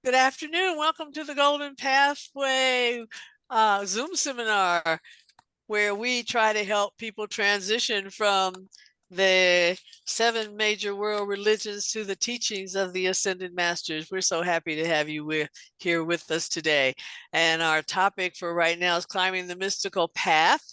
Good afternoon. Welcome to the Golden Pathway Zoom seminar, where we try to help people transition from the 7 major world religions to the teachings of the Ascended Masters. We're so happy to have you here with us today. And our topic for right now is climbing the mystical path.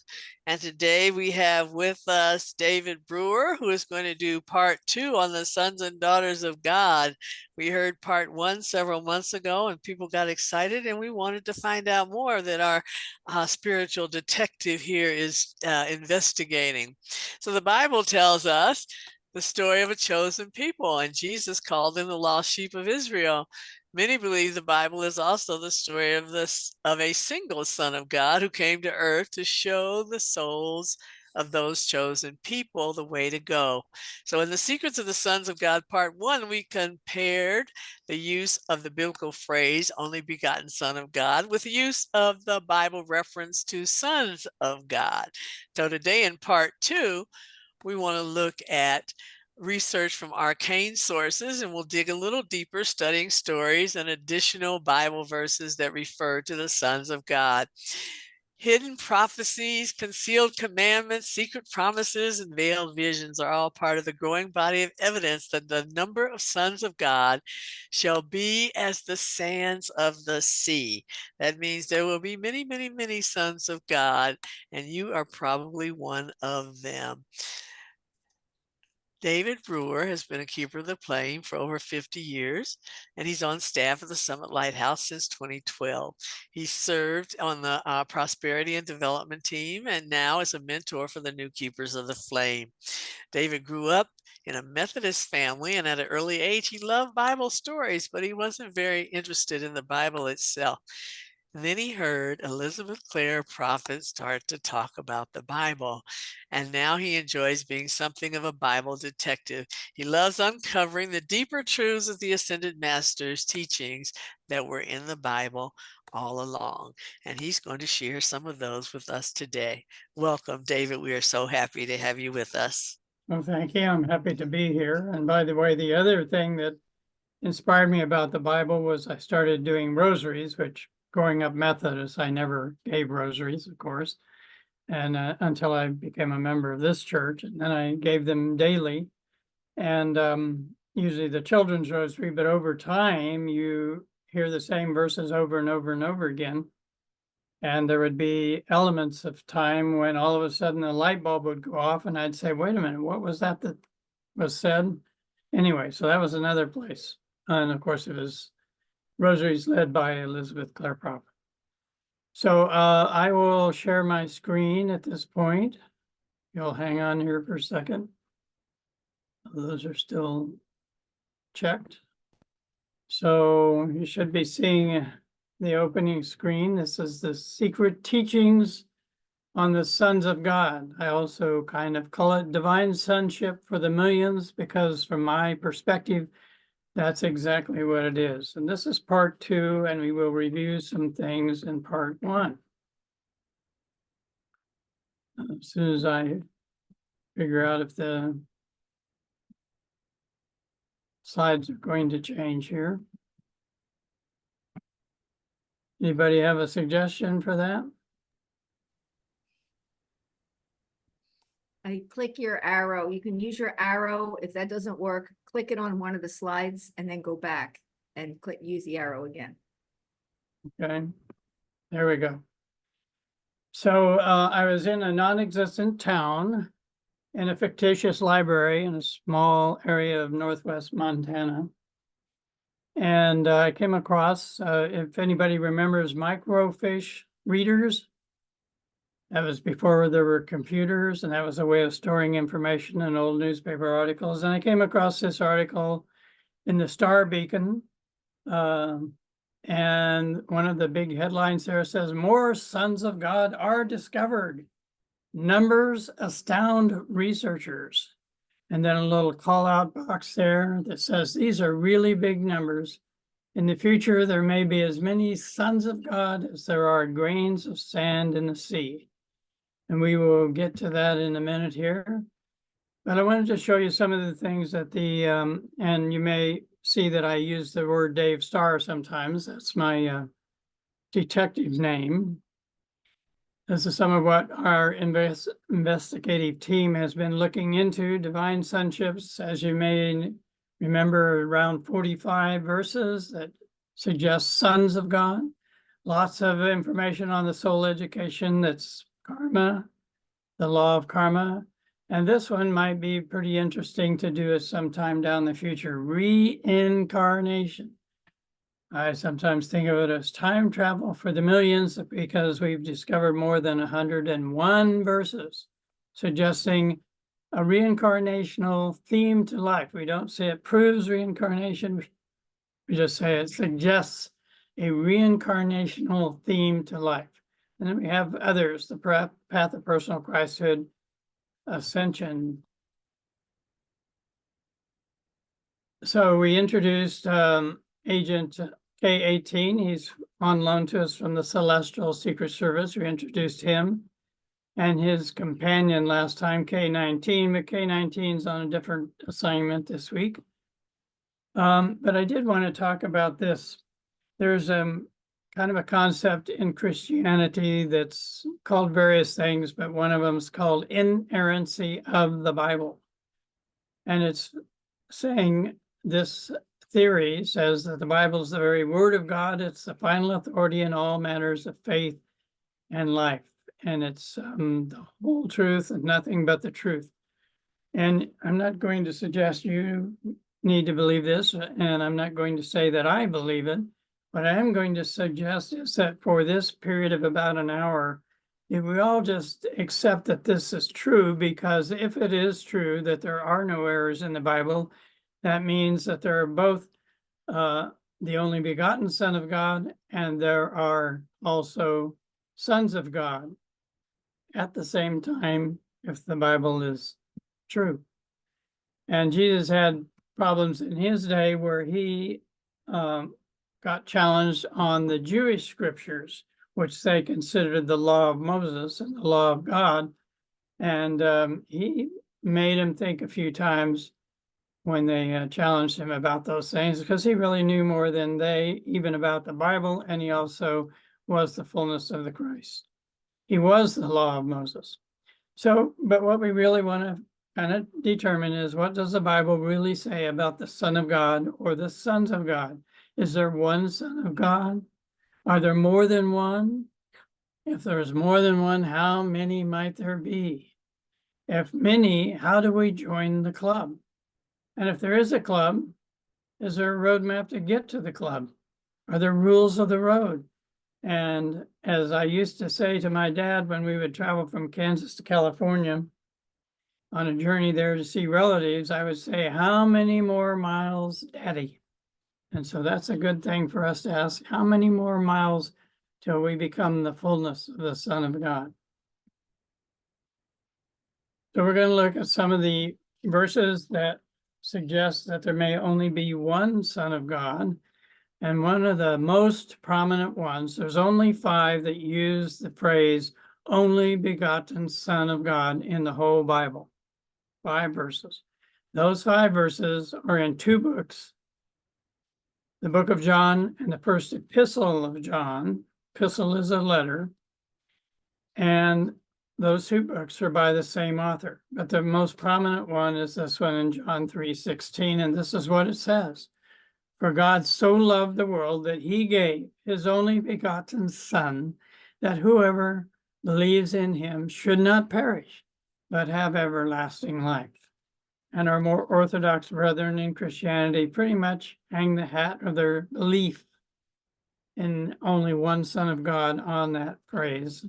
And today we have with us David Brewer, who is going to do part 2 on the sons and daughters of God. We heard part 1 several months ago and people got excited, and we wanted to find out more that our spiritual detective here is investigating. So the Bible tells us the story of a chosen people, and Jesus called them the lost sheep of Israel. Many believe the Bible is also the story of a single Son of God who came to earth to show the souls of those chosen people the way to go. So in the Secrets of the Sons of God, part 1, we compared the use of the biblical phrase only begotten Son of God with the use of the Bible reference to sons of God. So today in part 2, we want to look at research from arcane sources, and we'll dig a little deeper, studying stories and additional Bible verses that refer to the sons of God. Hidden prophecies, concealed commandments, secret promises, and veiled visions are all part of the growing body of evidence that the number of sons of God shall be as the sands of the sea. That means there will be many, many, many sons of God, and you are probably one of them. David Brewer has been a keeper of the flame for over 50 years, and he's on staff at the Summit Lighthouse since 2012. He served on the Prosperity and Development team and now is a mentor for the new keepers of the flame. David grew up in a Methodist family, and at an early age, he loved Bible stories, but he wasn't very interested in the Bible itself. And then he heard Elizabeth Clare Prophet start to talk about the Bible, and now he enjoys being something of a Bible detective. He loves uncovering the deeper truths of the Ascended Masters' teachings that were in the Bible all along, and he's going to share some of those with us today. Welcome, David. We are so happy to have you with us. Well, thank you. I'm happy to be here. And by the way, the other thing that inspired me about the Bible was I started doing rosaries, which growing up Methodist, I never gave rosaries, of course, and until I became a member of this church, and then I gave them daily, and usually the children's rosary, but over time you hear the same verses over and over and over again. And there would be elements of time when all of a sudden the light bulb would go off and I'd say, wait a minute, what was that was said? Anyway, so that was another place. And of course, it was rosaries led by Elizabeth Clare Prophet. So I will share my screen at this point. You'll hang on here for a second. Those are still checked. So you should be seeing the opening screen. This is the secret teachings on the sons of God. I also kind of call it divine sonship for the millions, because from my perspective, that's exactly what it is. And this is part 2, and we will review some things in part 1. As soon as I figure out if the slides are going to change here. Anybody have a suggestion for that? I click your arrow. You can use your arrow. If that doesn't work, click it on one of the slides and then go back and use the arrow again. Okay, there we go. So I was in a non-existent town in a fictitious library in a small area of Northwest Montana. And I came across, if anybody remembers microfiche readers, that was before there were computers, and that was a way of storing information in old newspaper articles. And I came across this article in the Star Beacon, and one of the big headlines there says, "More sons of God are discovered. Numbers astound researchers." And then a little call out box there that says, these are really big numbers. In the future, there may be as many sons of God as there are grains of sand in the sea. And we will get to that in a minute here. But I wanted to show you some of the things that and you may see that I use the word Dave Starr sometimes. That's my detective name. This is some of what our investigative team has been looking into. Divine sonships, as you may remember, around 45 verses that suggest sons of God. Lots of information on the soul education, that's karma, the law of karma. And this one might be pretty interesting to do at some time down the future, reincarnation. I sometimes think of it as time travel for the millions because we've discovered more than 101 verses suggesting a reincarnational theme to life. We don't say it proves reincarnation. We just say it suggests a reincarnational theme to life. And then we have others, the path of personal Christhood, ascension. So we introduced Agent K-18. He's on loan to us from the Celestial Secret Service. We introduced him and his companion last time, K-19, but K-19 is on a different assignment this week. But I did want to talk about this. There's kind of a concept in Christianity that's called various things, but one of them is called inerrancy of the Bible. And it's saying this theory says that the Bible is the very word of God. It's the final authority in all matters of faith and life. And it's the whole truth and nothing but the truth. And I'm not going to suggest you need to believe this, and I'm not going to say that I believe it. What I am going to suggest is that for this period of about an hour, if we all just accept that this is true, because if it is true that there are no errors in the Bible, that means that there are both the only begotten Son of God, and there are also sons of God at the same time, if the Bible is true. And Jesus had problems in his day where he got challenged on the Jewish scriptures, which they considered the law of Moses and the law of God. And he made him think a few times when they challenged him about those things, because he really knew more than they, even about the Bible, and he also was the fullness of the Christ. He was the law of Moses. So, but what we really want to kind of determine is, what does the Bible really say about the Son of God or the sons of God? Is there one Son of God? Are there more than one? If there's more than one, how many might there be? If many, how do we join the club? And if there is a club, is there a roadmap to get to the club? Are there rules of the road? And as I used to say to my dad when we would travel from Kansas to California on a journey there to see relatives, I would say, how many more miles, Daddy? And so that's a good thing for us to ask, how many more miles till we become the fullness of the Son of God? So we're going to look at some of the verses that suggest that there may only be one Son of God. And one of the most prominent ones, there's only 5 that use the phrase only begotten Son of God in the whole Bible. 5 verses. Those 5 verses are in 2 books, the book of John and the first epistle of John. Epistle is a letter. And those 2 books are by the same author. But the most prominent one is this one in John 3:16. And this is what it says. For God so loved the world that he gave his only begotten Son, that whoever believes in him should not perish, but have everlasting life. And our more orthodox brethren in Christianity pretty much hang the hat of their belief in only one Son of God on that phrase.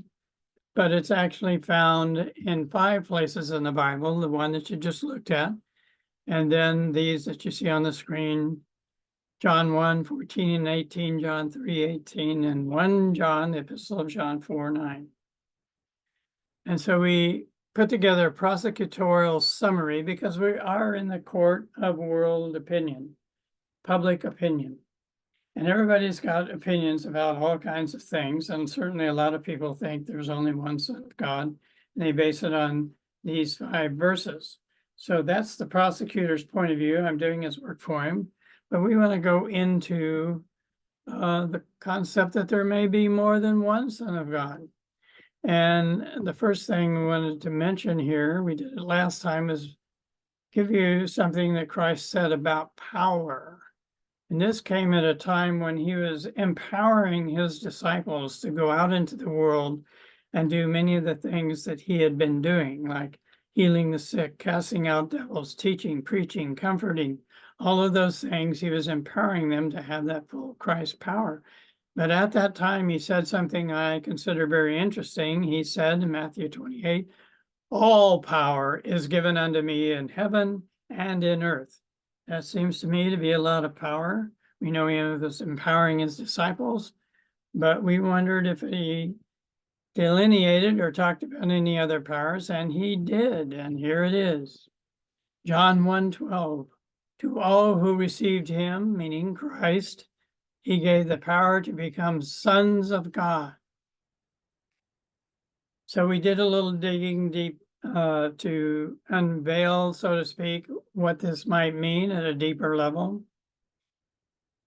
But it's actually found in 5 places in the Bible, the one that you just looked at, and then these that you see on the screen, John 1:14 and 18, John 3:18, and 1 John, the Epistle of John 4:9. And so we put together a prosecutorial summary because we are in the court of world opinion, public opinion. And everybody's got opinions about all kinds of things. And certainly a lot of people think there's only one Son of God, and they base it on these 5 verses. So that's the prosecutor's point of view. I'm doing his work for him. But we want to go into the concept that there may be more than one Son of God. And the first thing we wanted to mention here, we did it last time, is give you something that Christ said about power. And this came at a time when he was empowering his disciples to go out into the world and do many of the things that he had been doing, like healing the sick, casting out devils, teaching, preaching, comforting, all of those things. He was empowering them to have that full Christ power. But at that time, he said something I consider very interesting. He said in Matthew 28, all power is given unto me in heaven and in earth. That seems to me to be a lot of power. We know he was empowering his disciples, but we wondered if he delineated or talked about any other powers, and he did. And here it is. John 1:12. To all who received him, meaning Christ, he gave the power to become sons of God. So we did a little digging deep to unveil, so to speak, what this might mean at a deeper level.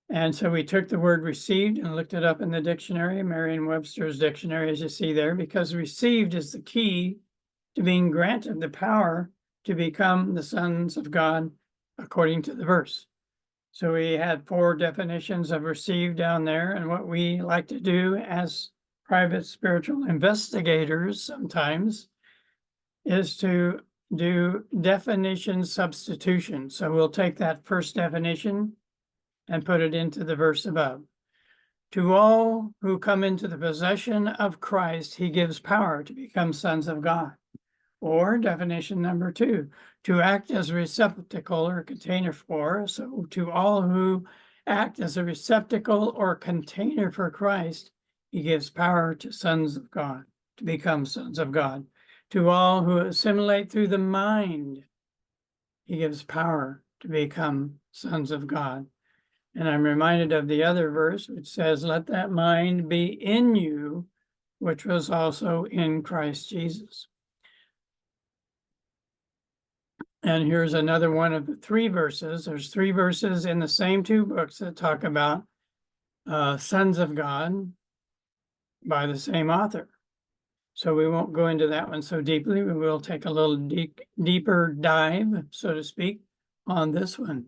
And so we took the word received and looked it up in the dictionary, Merriam-Webster's dictionary, as you see there, because received is the key to being granted the power to become the sons of God according to the verse. So we had 4 definitions of received down there, and what we like to do as private spiritual investigators sometimes is to do definition substitution. So we'll take that first definition and put it into the verse above. To all who come into the possession of Christ, he gives power to become sons of God. Or definition number 2, to act as a receptacle or container for. So to all who act as a receptacle or container for Christ, he gives power to sons of God, to become sons of God. To all who assimilate through the mind, he gives power to become sons of God. And I'm reminded of the other verse, which says, let that mind be in you, which was also in Christ Jesus. And here's another one of the 3 verses. There's 3 verses in the same 2 books that talk about sons of God by the same author. So we won't go into that one so deeply. We will take a little deeper dive, so to speak, on this one.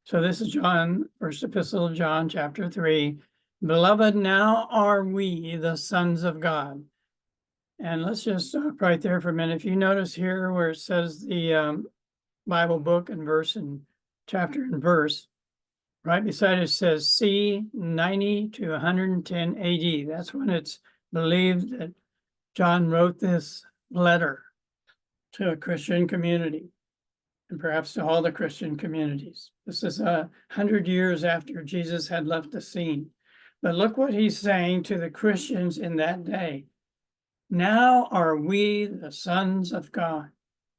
So this is John, first epistle of John, chapter 3. Beloved, now are we the sons of God. And let's just stop right there for a minute. If you notice here where it says the Bible book and verse and chapter and verse, right beside it says C 90 to 110 AD. That's when it's believed that John wrote this letter to a Christian community, and perhaps to all the Christian communities. This is 100 years after Jesus had left the scene. But look what he's saying to the Christians in that day. Now are we the sons of God.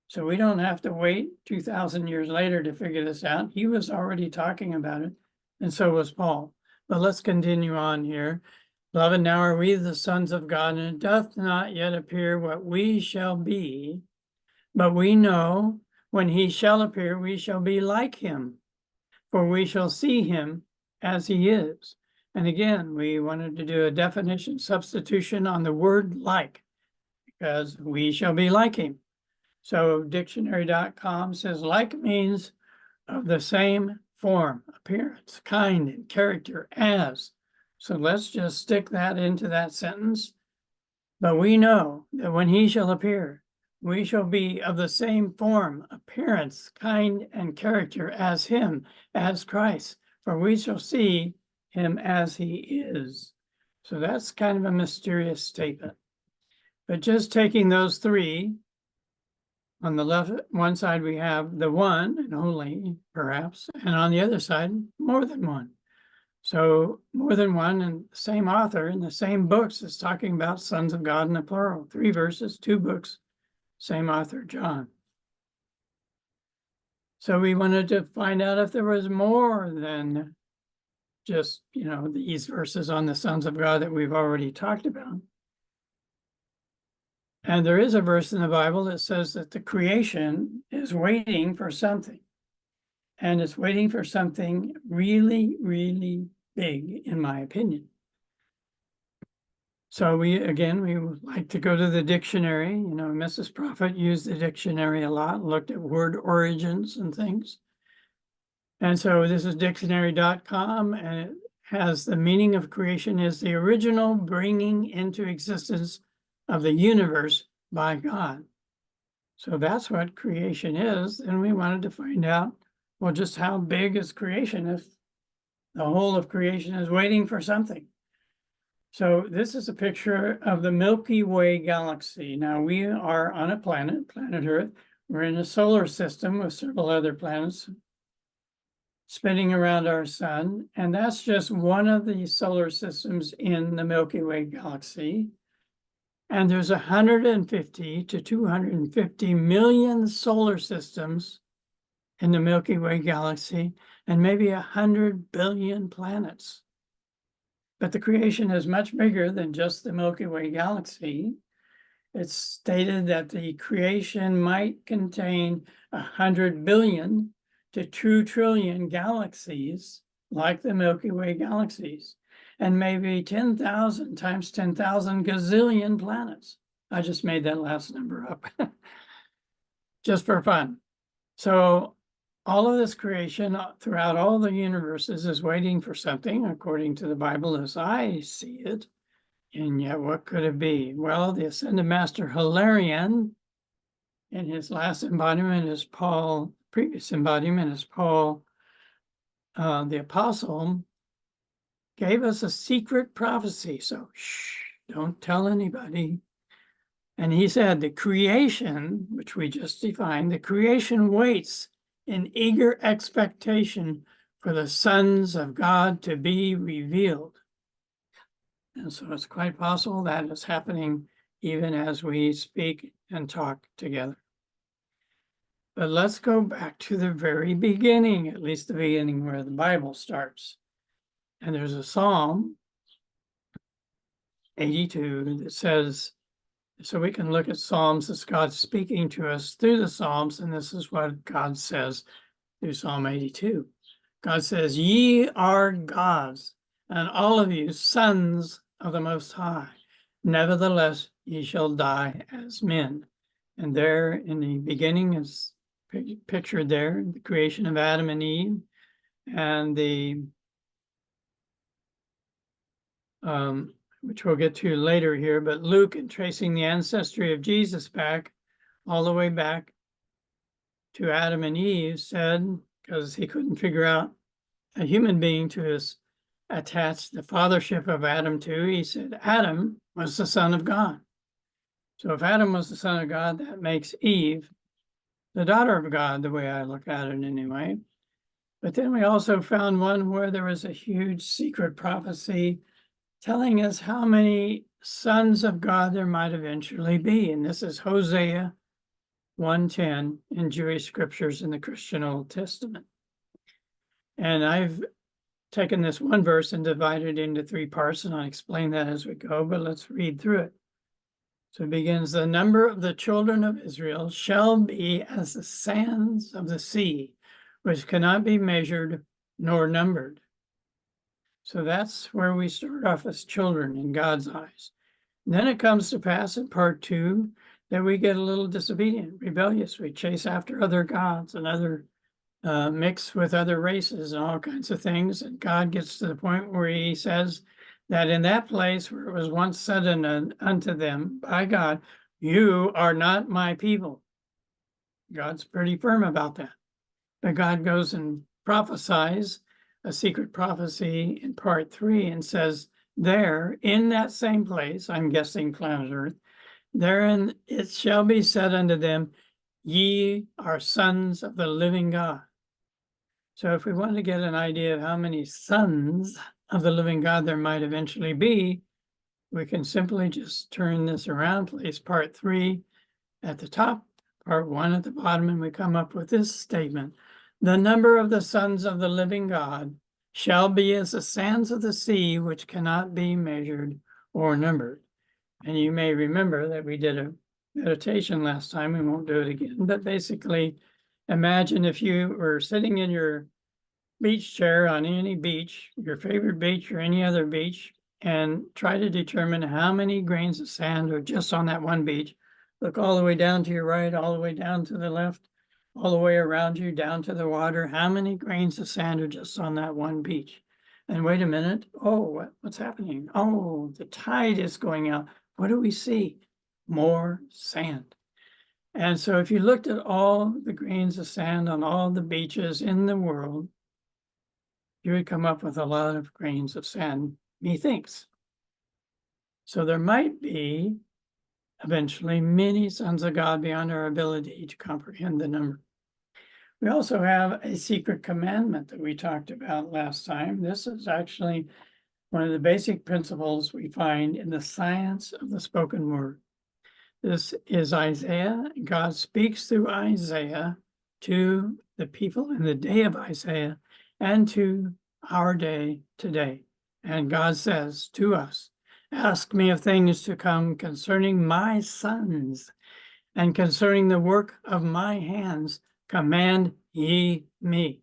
So we don't have to wait 2,000 years later to figure this out. He was already talking about it, and so was Paul. But let's continue on here. Beloved, now are we the sons of God, and it doth not yet appear what we shall be, but we know when he shall appear, we shall be like him, for we shall see him as he is. And again, we wanted to do a definition substitution on the word like, because we shall be like him. So dictionary.com says like means of the same form, appearance, kind, and character as. So let's just stick that into that sentence. But we know that when he shall appear, we shall be of the same form, appearance, kind, and character as him, as Christ, for we shall see him as he is. So that's kind of a mysterious statement. But just taking those 3, on the left, one side we have the one and only, perhaps, and on the other side, more than one. So more than one, and the same author in the same books is talking about sons of God in the plural. 3 verses, 2 books, same author, John. So we wanted to find out if there was more than just, these verses on the sons of God that we've already talked about. And there is a verse in the Bible that says that the creation is waiting for something. and it's waiting for something really, really big, in my opinion. So we would like to go to the dictionary. You know, Mrs. Prophet used the dictionary a lot, looked at word origins and things. And so this is dictionary.com, and it has the meaning of creation is the original bringing into existence of the universe by God. So that's what creation is. And we wanted to find out, well, just how big is creation if the whole of creation is waiting for something. So this is a picture of the Milky Way galaxy. Now we are on a planet, planet Earth. We're in a solar system with several other planets spinning around our sun. And that's just one of the solar systems in the Milky Way galaxy. And there's 150 to 250 million solar systems in the Milky Way galaxy, and maybe 100 billion planets. But the creation is much bigger than just the Milky Way galaxy. It's stated that the creation might contain 100 billion to 2 trillion galaxies like the Milky Way galaxies, and maybe 10,000 times 10,000 gazillion planets. I just made that last number up just for fun. So all of this creation throughout all the universes is waiting for something, according to the Bible as I see it. And yet, what could it be? Well, the Ascended Master Hilarion, in his last embodiment is Paul, previous embodiment is Paul, the Apostle, gave us a secret prophecy. So, shh, don't tell anybody. And he said, the creation, which we just defined, the creation waits in eager expectation for the sons of God to be revealed. And so it's quite possible that is happening even as we speak and talk together. But let's go back to the very beginning, at least the beginning where the Bible starts. And there's a Psalm 82 that says, so we can look at Psalms as God speaking to us through the Psalms, and this is what God says through Psalm 82. God says, ye are gods, and all of you sons of the Most High. Nevertheless, ye shall die as men. And there in the beginning is pictured there, the creation of Adam and Eve, and the which we'll get to later here, but Luke, in tracing the ancestry of Jesus back, all the way back to Adam and Eve, said, because he couldn't figure out a human being to attach the fathership of Adam to, he said, Adam was the son of God. So if Adam was the son of God, that makes Eve the daughter of God, the way I look at it anyway. But then we also found one where there was a huge secret prophecy telling us how many sons of God there might eventually be. And this is Hosea 1:10 in Jewish scriptures in the Christian Old Testament. And I've taken this one verse and divided it into 3 parts, and I'll explain that as we go, but let's read through it. So it begins, the number of the children of Israel shall be as the sands of the sea, which cannot be measured nor numbered. So that's where we start off as children in God's eyes. And then it comes to pass in part 2 that we get a little disobedient, rebellious. We chase after other gods and other mix with other races and all kinds of things. And God gets to the point where he says that in that place where it was once said unto them by God, you are not my people. God's pretty firm about that. But God goes and prophesies a secret prophecy in part 3 and says, there in that same place, I'm guessing planet Earth, therein it shall be said unto them, ye are sons of the living God. So if we want to get an idea of how many sons of the living God there might eventually be, we can simply just turn this around, place part 3 at the top, part 1 at the bottom, and we come up with this statement. The number of the sons of the living God shall be as the sands of the sea, which cannot be measured or numbered. And you may remember that we did a meditation last time. We won't do it again, but basically Imagine if you were sitting in your beach chair on any beach, your favorite beach or any other beach, and try to determine how many grains of sand are just on that one beach. Look all the way down to your right, all the way down to the left, all the way around you, down to the water. How many grains of sand are just on that one beach? And wait a minute. Oh, what's happening? Oh, the tide is going out. What do we see? More sand. And so if you looked at all the grains of sand on all the beaches in the world, you would come up with a lot of grains of sand, methinks. So there might be eventually many sons of God beyond our ability to comprehend the number. We also have a secret commandment that we talked about last time. This is actually one of the basic principles we find in the science of the spoken word. This is Isaiah. God speaks through Isaiah to the people in the day of Isaiah and to our day today. And God says to us, ask me of things to come concerning my sons and concerning the work of my hands, command ye me.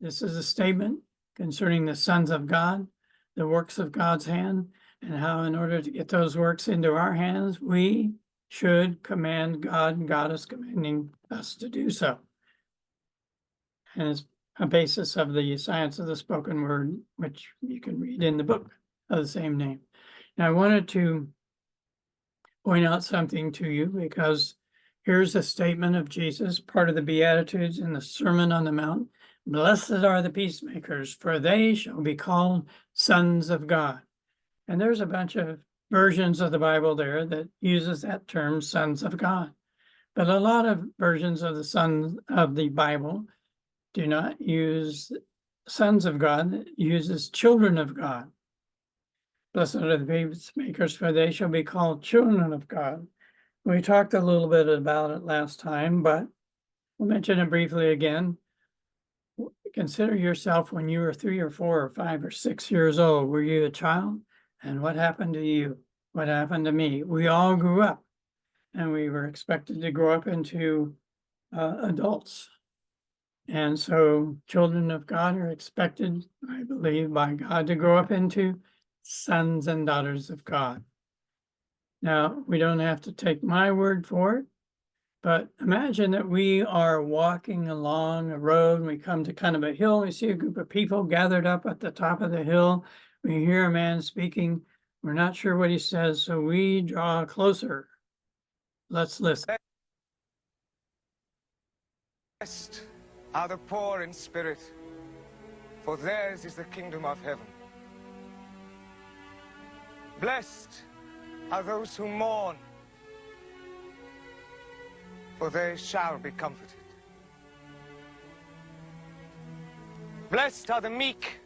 This is a statement concerning the sons of God, the works of God's hand, and how in order to get those works into our hands, we should command God, and God is commanding us to do so. And it's a basis of the science of the spoken word, which you can read in the book of the same name. Now, I wanted to point out something to you because here's a statement of Jesus, part of the Beatitudes in the Sermon on the Mount. Blessed are the peacemakers, for they shall be called sons of God. And there's a bunch of versions of the Bible there that uses that term, sons of God. But a lot of versions of the sons of the Bible do not use sons of God, it uses children of God. Blessed are the peacemakers, for they shall be called children of God. We talked a little bit about it last time, but we'll mention it briefly again. Consider yourself when you were 3 or 4 or 5 or 6 years old. Were you a child? And what happened to you? What happened to me? We all grew up, and we were expected to grow up into adults. And so children of God are expected, I believe, by God to grow up into sons and daughters of God. Now, we don't have to take my word for it, but imagine that we are walking along a road and we come to kind of a hill. We see a group of people gathered up at the top of the hill. We hear a man speaking. We're not sure what he says, so we draw closer. Let's listen. Blessed are the poor in spirit, for theirs is the kingdom of heaven. Blessed are those who mourn, for they shall be comforted. Blessed are the meek,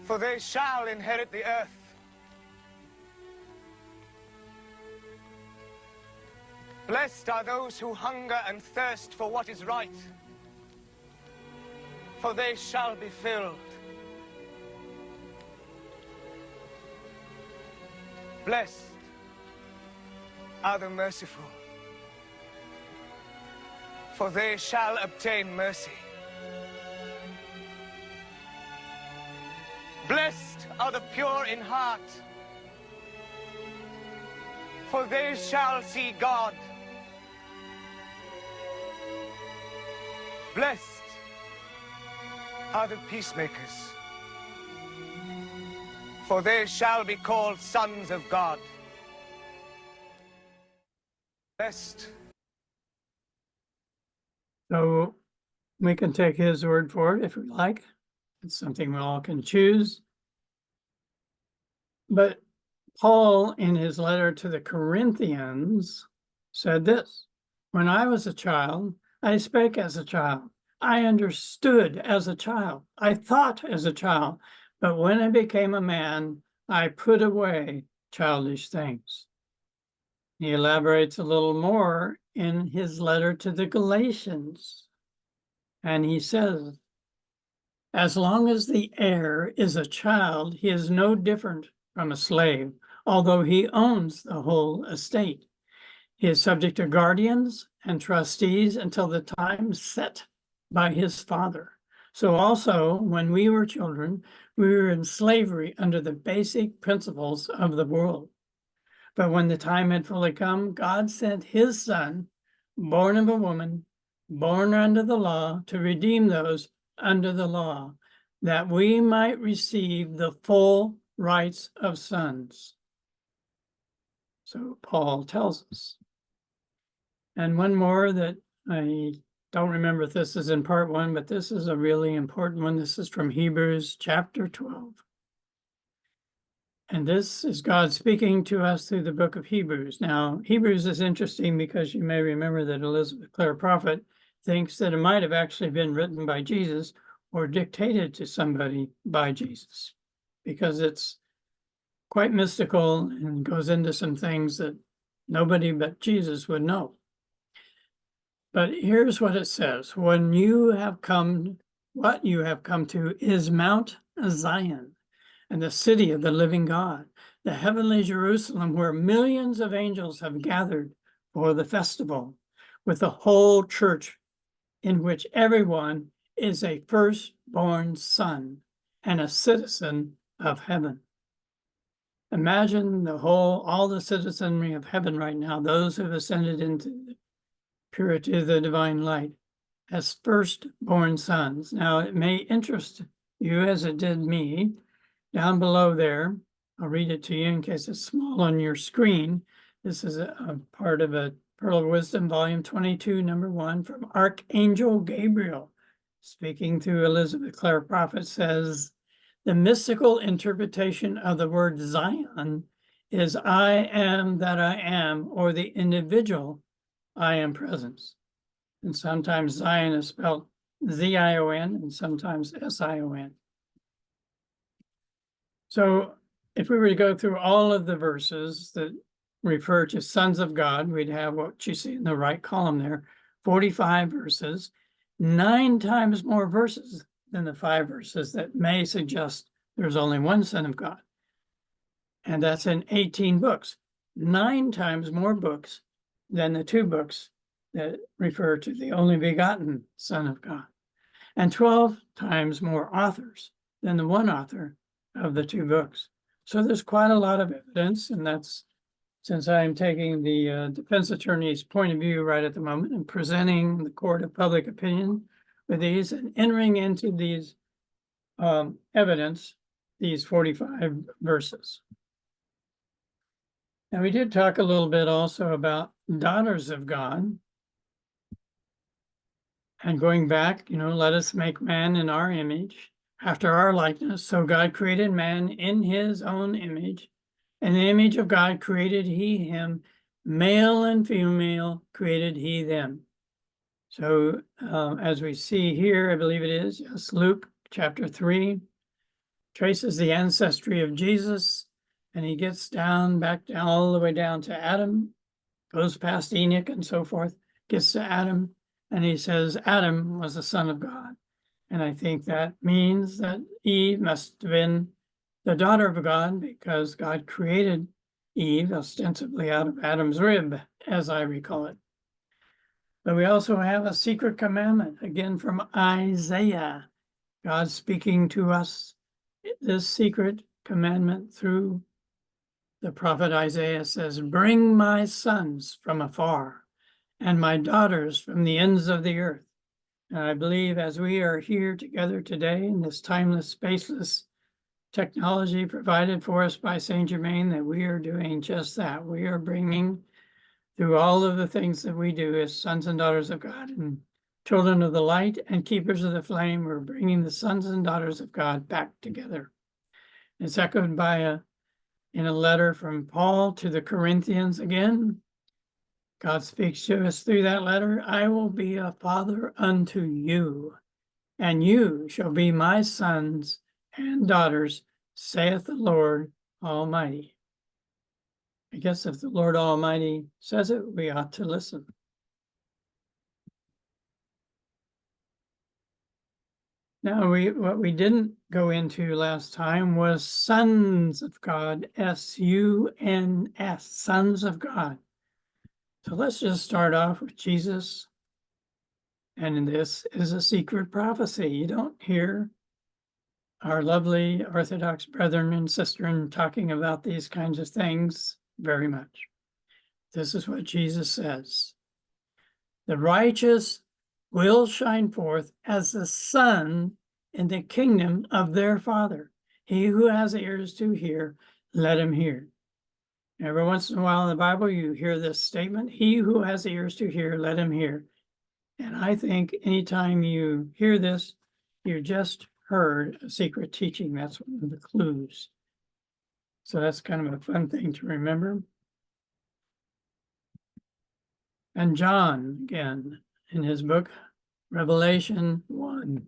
for they shall inherit the earth. Blessed are those who hunger and thirst for what is right, for they shall be filled. Blessed are the merciful, for they shall obtain mercy. Blessed are the pure in heart, for they shall see God. Blessed are the peacemakers, for they shall be called sons of God. Blessed. So we can take his word for it if we like. It's something we all can choose. But Paul, in his letter to the Corinthians, said this: when I was a child, I spake as a child. I understood as a child. I thought as a child. But when I became a man, I put away childish things. He elaborates a little more in his letter to the Galatians. And he says, as long as the heir is a child, he is no different from a slave, although he owns the whole estate. He is subject to guardians and trustees until the time set by his father. So also, when we were children, we were in slavery under the basic principles of the world. But when the time had fully come, God sent his son, born of a woman, born under the law, to redeem those under the law, that we might receive the full rights of sons. So Paul tells us. And one more that I don't remember if this is in part 1, but this is a really important one. This is from Hebrews chapter 12. And this is God speaking to us through the book of Hebrews. Now, Hebrews is interesting because you may remember that Elizabeth Clare Prophet thinks that it might have actually been written by Jesus or dictated to somebody by Jesus, because it's quite mystical and goes into some things that nobody but Jesus would know. But here's what it says. What you have come to is Mount Zion and the city of the living God, the heavenly Jerusalem, where millions of angels have gathered for the festival, with the whole church, in which everyone is a firstborn son and a citizen of heaven. Imagine all the citizenry of heaven right now, those who have ascended into the purity of the divine light, as firstborn sons. Now, it may interest you as it did me. Down below there, I'll read it to you in case it's small on your screen. This is a part of a Pearl of Wisdom, volume 22, number 1, from Archangel Gabriel, speaking through Elizabeth Clare Prophet, says, the mystical interpretation of the word Zion is I am that I am, or the individual I am presence. And sometimes Zion is spelled Z-I-O-N and sometimes S-I-O-N. So if we were to go through all of the verses that refer to sons of God, we'd have what you see in the right column there, 45 verses, 9 times more verses than the 5 verses that may suggest there's only one Son of God. And that's in 18 books, 9 times more books than the 2 books that refer to the only begotten Son of God, and 12 times more authors than the one author of the 2 books. So there's quite a lot of evidence, and that's, since I'm taking the defense attorney's point of view right at the moment and presenting the court of public opinion with these and entering into these evidence, these 45 verses. And we did talk a little bit also about daughters of God. And going back, let us make man in our image, after our likeness. So God created man in his own image. In the image of God created he him, male and female created he them. So as we see here, I believe it is, yes, Luke chapter 3 traces the ancestry of Jesus, and he gets back down all the way down to Adam, goes past Enoch and so forth, gets to Adam, and he says Adam was the son of God. And I think that means that Eve must have been the daughter of God, because God created Eve ostensibly out of Adam's rib, as I recall it. But we also have a secret commandment, again from Isaiah. God speaking to us this secret commandment through the prophet Isaiah says, bring my sons from afar and my daughters from the ends of the earth. And I believe as we are here together today in this timeless, spaceless technology provided for us by Saint Germain, that we are doing just that. We are bringing, through all of the things that we do as sons and daughters of God and children of the light and keepers of the flame, we're bringing the sons and daughters of God back together. It's echoed by in a letter from Paul to the Corinthians again. God speaks to us through that letter. I will be a father unto you, and you shall be my sons and daughters, saith the Lord Almighty. I guess if the Lord Almighty says it, we ought to listen. Now, what we didn't go into last time was sons of God, S-U-N-S, sons of God. So let's just start off with Jesus. And this is a secret prophecy. You don't hear our lovely Orthodox brethren and sisters talking about these kinds of things very much. This is what Jesus says. The righteous will shine forth as the sun in the kingdom of their Father. He who has ears to hear, let him hear. Every once in a while in the Bible, you hear this statement, he who has ears to hear, let him hear. And I think anytime you hear this, you just heard a secret teaching. That's one of the clues. So that's kind of a fun thing to remember. And John, again, in his book, Revelation 1,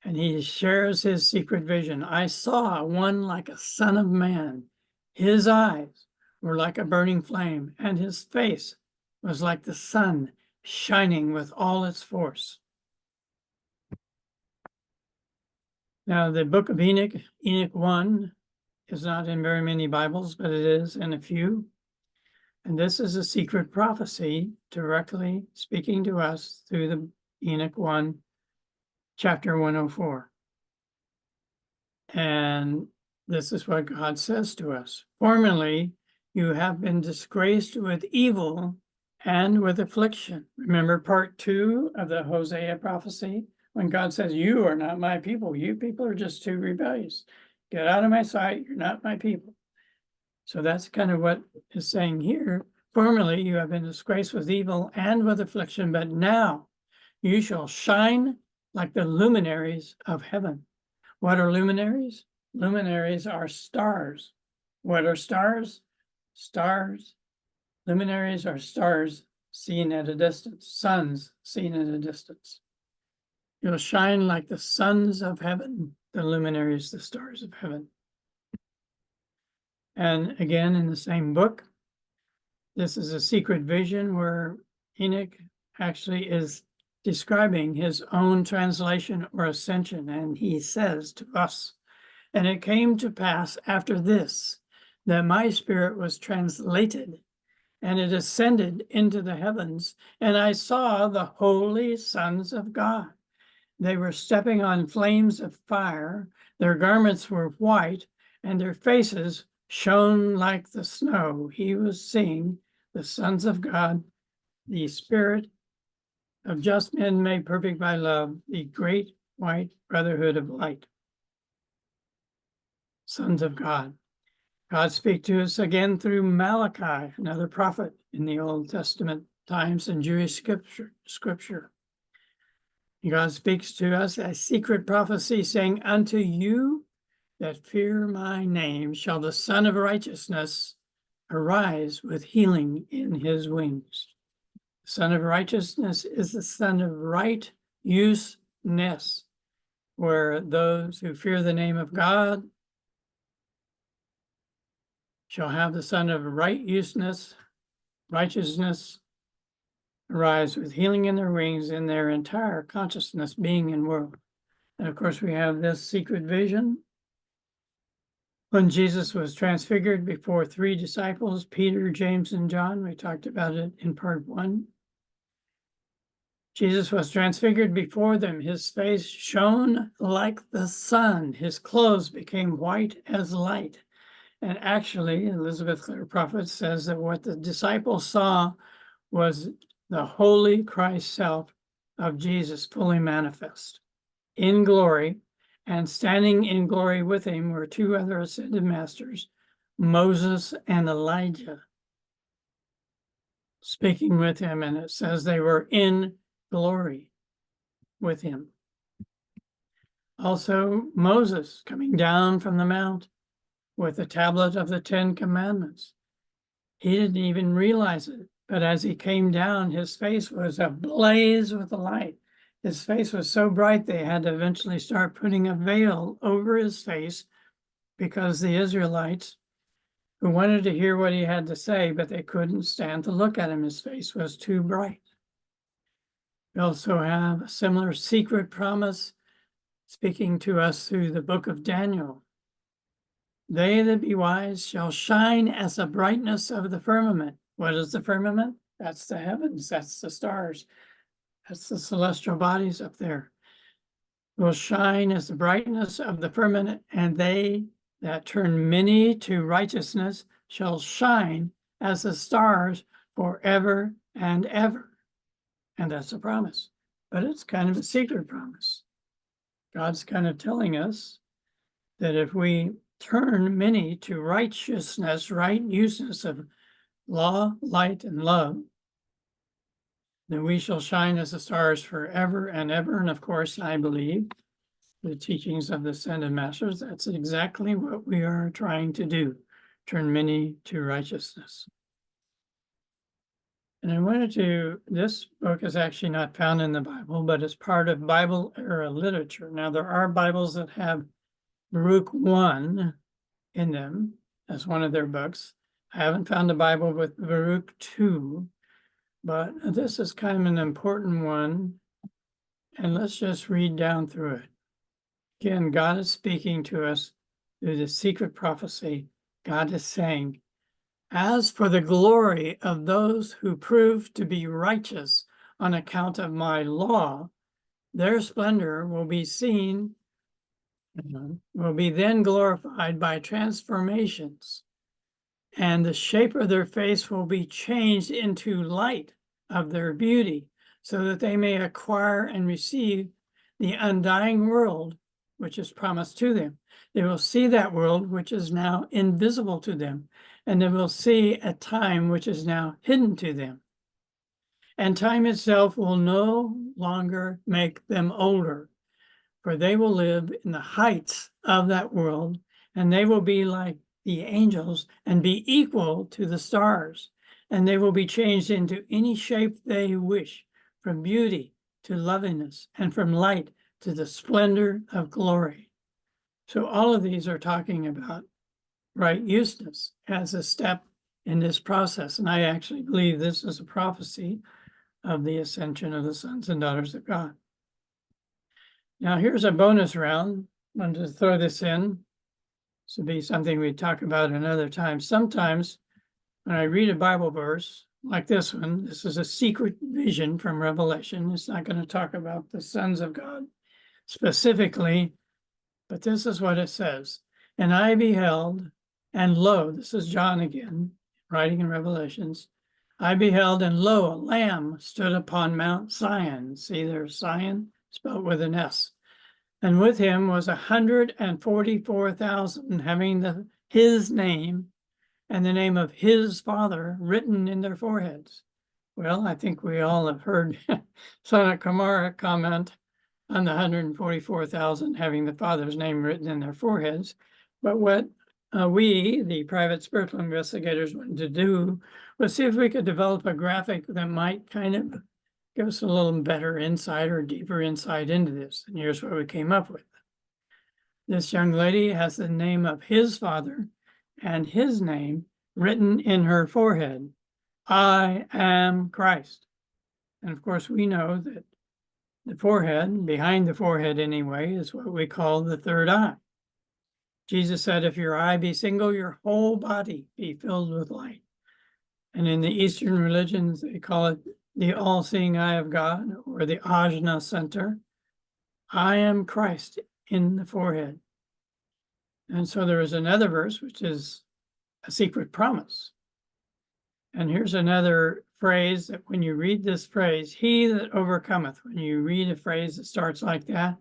and he shares his secret vision. I saw one like a son of man. His eyes were like a burning flame, and his face was like the sun shining with all its force. Now, the book of Enoch, Enoch 1, is not in very many Bibles, but it is in a few. And this is a secret prophecy directly speaking to us through the Enoch 1, chapter 104. And this is what God says to us. Formerly, you have been disgraced with evil and with affliction. Remember part 2 of the Hosea prophecy? When God says, you are not my people. You people are just too rebellious. Get out of my sight. You're not my people. So that's kind of what is saying here. Formerly, you have been disgraced with evil and with affliction, but now you shall shine like the luminaries of heaven. What are luminaries? Luminaries are stars. What are stars? Stars. Luminaries are stars seen at a distance, suns seen at a distance. You'll shine like the sons of heaven, the luminaries, the stars of heaven. And again, in the same book, this is a secret vision where Enoch actually is describing his own translation or ascension. And he says to us, and it came to pass after this, that my spirit was translated, and it ascended into the heavens, and I saw the holy sons of God. They were stepping on flames of fire. Their garments were white, and their faces shone like the snow. He was seeing the sons of God, the spirit of just men made perfect by love, the great white brotherhood of light. Sons of God. God speaks to us again through Malachi, another prophet in the Old Testament times in Jewish scripture. God speaks to us a secret prophecy saying, unto you that fear my name shall the Son of Righteousness arise with healing in his wings. The Son of Righteousness is the Son of right useness, where those who fear the name of God shall have the Son of right useness, righteousness, arise with healing in their wings in their entire consciousness, being, and world. And of course, we have this secret vision. When Jesus was transfigured before 3 disciples, Peter, James, and John, we talked about it in part 1. Jesus was transfigured before them. His face shone like the sun. His clothes became white as light. And actually, Elizabeth Clare Prophet says that what the disciples saw was the holy Christ self of Jesus fully manifest in glory, and standing in glory with him were 2 other ascended masters, Moses and Elijah, speaking with him. And it says they were in glory with him. Also, Moses coming down from the mount with the tablet of the 10 Commandments. He didn't even realize it, but as he came down, his face was ablaze with the light. His face was so bright they had to eventually start putting a veil over his face because the Israelites who wanted to hear what he had to say, but they couldn't stand to look at him. His face was too bright. We also have a similar secret promise speaking to us through the book of Daniel. They that be wise shall shine as the brightness of the firmament. What is the firmament? That's the heavens, that's the stars, that's the celestial bodies up there. Will shine as the brightness of the firmament, and they that turn many to righteousness shall shine as the stars forever and ever. And that's a promise, but it's kind of a secret promise. God's kind of telling us that if we turn many to righteousness, right useness of law, light, and love, then we shall shine as the stars forever and ever. And of course, I believe the teachings of the Ascended Masters, that's exactly what we are trying to do, turn many to righteousness. And I wanted to, this book is actually not found in the Bible, but it's part of Bible era literature. Now, there are Bibles that have Baruch 1 in them as one of their books. I haven't found a Bible with Baruch 2, but this is kind of an important one. And let's just read down through it. Again, God is speaking to us through the secret prophecy. God is saying, as for the glory of those who prove to be righteous on account of my law, their splendor will be seen, will be then glorified by transformations, and the shape of their face will be changed into light of their beauty, so that they may acquire and receive the undying world which is promised to them. They will see that world which is now invisible to them, and they will see a time which is now hidden to them. And time itself will no longer make them older, for they will live in the heights of that world, and they will be like the angels and be equal to the stars, and they will be changed into any shape they wish, from beauty to loveliness, and from light to the splendor of glory. So all of these are talking about right useness as a step in this process. And I actually believe this is a prophecy of the ascension of the sons and daughters of God. Now here's a bonus round. I wanted to throw this in. This would be something we talk about another time. Sometimes when I read a Bible verse like this one, this is a secret vision from Revelation. It's not going to talk about the sons of God specifically, but this is what it says. And I beheld, and lo, this is John again, writing in Revelations. I beheld, and lo, a lamb stood upon Mount Zion. See, there's Zion, spelled with an S. And with him was 144,000, having his name and the name of his Father written in their foreheads. Well, I think we all have heard Sana Kamara comment on the 144,000 having the Father's name written in their foreheads. But what we, the private spiritual investigators, wanted to do was see if we could develop a graphic that might kind of give us a little better insight or deeper insight into this. And here's what we came up with. This young lady has the name of his Father and his name written in her forehead. I am Christ. And of course, we know that the forehead, behind the forehead anyway, is what we call the third eye. Jesus said, if your eye be single, your whole body be filled with light. And in the Eastern religions, they call it the all-seeing eye of God, or the Ajna Center. I am Christ in the forehead. And so there is another verse, which is a secret promise. And here's another phrase that when you read this phrase, he that overcometh, when you read a phrase that starts like that,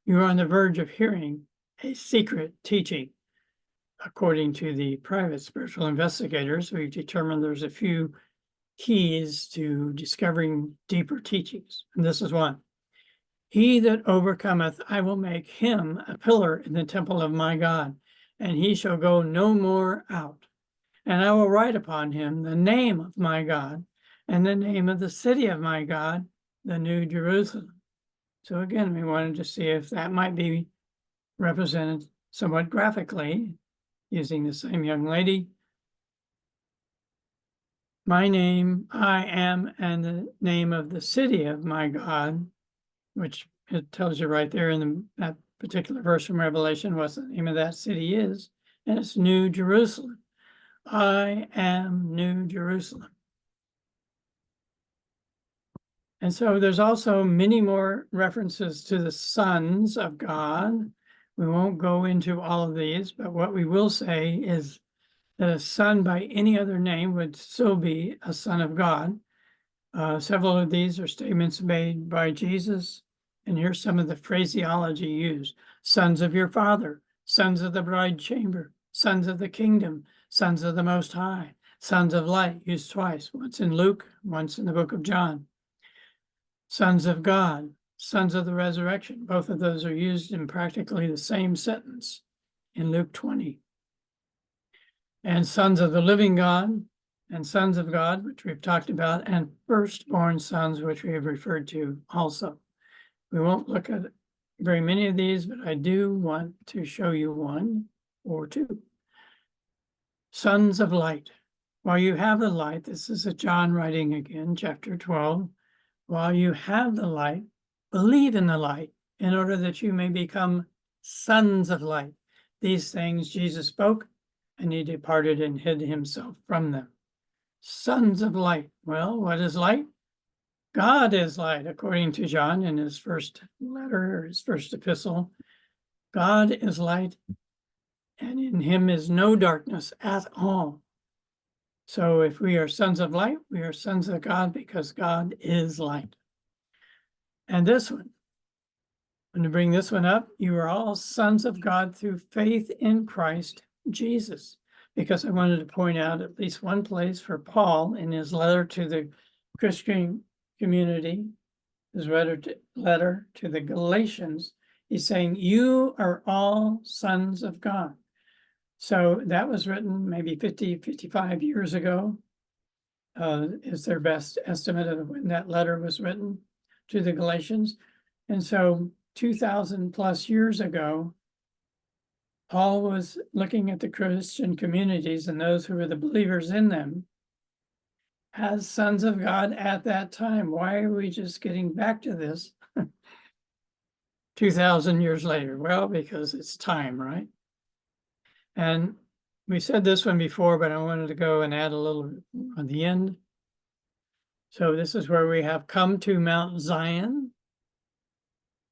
you're on the verge of hearing a secret teaching. According to the private spiritual investigators, we've determined there's a few keys to discovering deeper teachings. And this is one. He that overcometh, I will make him a pillar in the temple of my God, and he shall go no more out. And I will write upon him the name of my God and the name of the city of my God, the New Jerusalem. So again, we wanted to see if that might be represented somewhat graphically using the same young lady. My name, I am, and the name of the city of my God, which it tells you right there in that particular verse from Revelation what the name of that city is, and it's New Jerusalem. I am New Jerusalem. And so there's also many more references to the sons of God. We won't go into all of these, but what we will say is that a son by any other name would still be a son of God. Several of these are statements made by Jesus. And here's some of the phraseology used: sons of your father, sons of the bride chamber, sons of the kingdom, sons of the Most High, sons of light, used twice, once in Luke, once in the book of John. Sons of God, sons of the resurrection. Both of those are used in practically the same sentence in Luke 20. And sons of the living God and sons of God, which we've talked about, and firstborn sons, which we have referred to also. We won't look at very many of these, but I do want to show you one or two. Sons of light. While you have the light, this is a John writing again, chapter 12. While you have the light, believe in the light in order that you may become sons of light. These things Jesus spoke, and he departed and hid himself from them. Sons of light. Well, what is light? God is light, according to John in his first letter, or his first epistle. God is light, and in him is no darkness at all. So if we are sons of light, we are sons of God because God is light. And this one, when you bring this one up, you are all sons of God through faith in Christ Jesus. Because I wanted to point out at least one place for Paul in his letter to the Christian community, his letter to the Galatians, he's saying, you are all sons of God. So that was written maybe 50, 55 years ago, is their best estimate of when that letter was written to the Galatians. And so 2000 plus years ago, Paul was looking at the Christian communities and those who were the believers in them as sons of God at that time. Why are we just getting back to this 2000 years later? Well, because it's time, right? And we said this one before, but I wanted to go and add a little on the end. So this is where we have come to Mount Zion,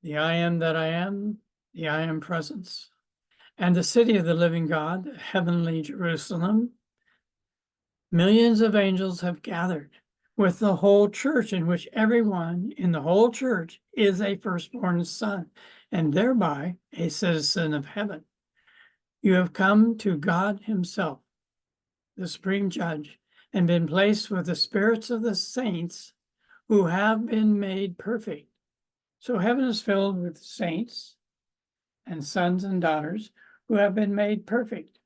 the I am that I am, the I am presence, and the city of the living God, the heavenly Jerusalem. Millions of angels have gathered with the whole church, in which everyone in the whole church is a firstborn son, and thereby a citizen of heaven. You have come to God himself, the supreme judge, and been placed with the spirits of the saints who have been made perfect. So heaven is filled with saints and sons and daughters who have been made perfect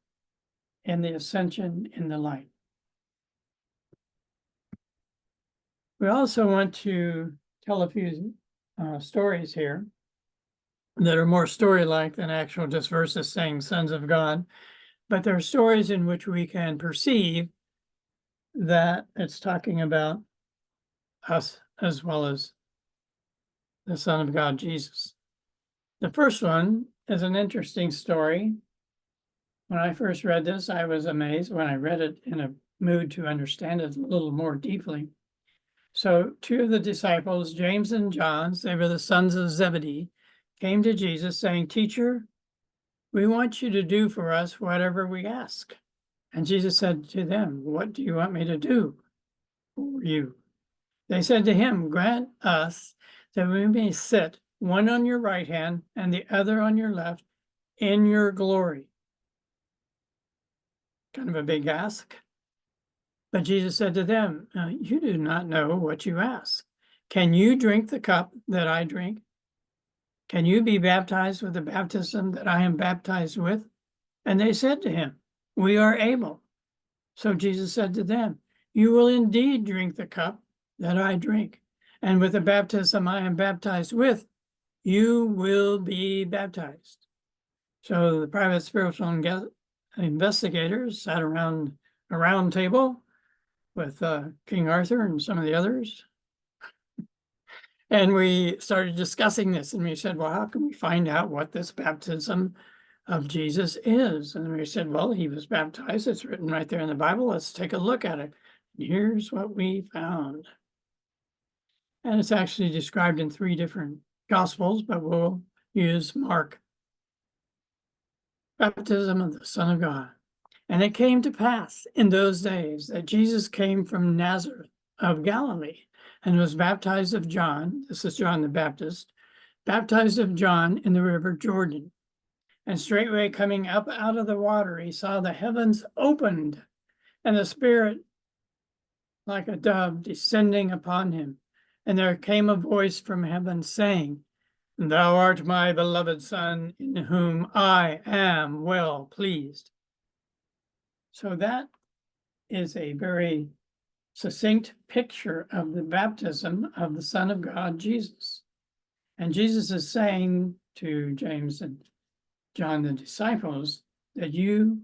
in the ascension in the light. We also want to tell a few stories here that are more story-like than actual just verses saying sons of God, but there are stories in which we can perceive that it's talking about us as well as the Son of God, Jesus. The first one is an interesting story. When I first read this, I was amazed when I read it in a mood to understand it a little more deeply. So two of the disciples, James and John, they were the sons of Zebedee, came to Jesus saying, "Teacher, we want you to do for us whatever we ask." And Jesus said to them, "What do you want me to do for you?" They said to him, "Grant us that we may sit one on your right hand and the other on your left in your glory." Kind of a big ask. But Jesus said to them, "You do not know what you ask. Can you drink the cup that I drink? Can you be baptized with the baptism that I am baptized with?" And they said to him, "We are able." So Jesus said to them, "You will indeed drink the cup that I drink, and with the baptism I am baptized with, you will be baptized." So the private spiritual investigators sat around a round table with King Arthur and some of the others. And we started discussing this, and we said, well, how can we find out what this baptism of Jesus is? And we said, well, he was baptized. It's written right there in the Bible. Let's take a look at it. And here's what we found. And it's actually described in 3 different gospels, but we'll use Mark. Baptism of the Son of God. And it came to pass in those days that Jesus came from Nazareth of Galilee and was baptized of John. This is John the Baptist, baptized of John in the river Jordan. And straightway coming up out of the water, he saw the heavens opened and the Spirit like a dove descending upon him. And there came a voice from heaven saying, Thou art my beloved Son, in whom I am well pleased. So that is a very succinct picture of the baptism of the Son of God, Jesus. And Jesus is saying to James and John, the disciples, that you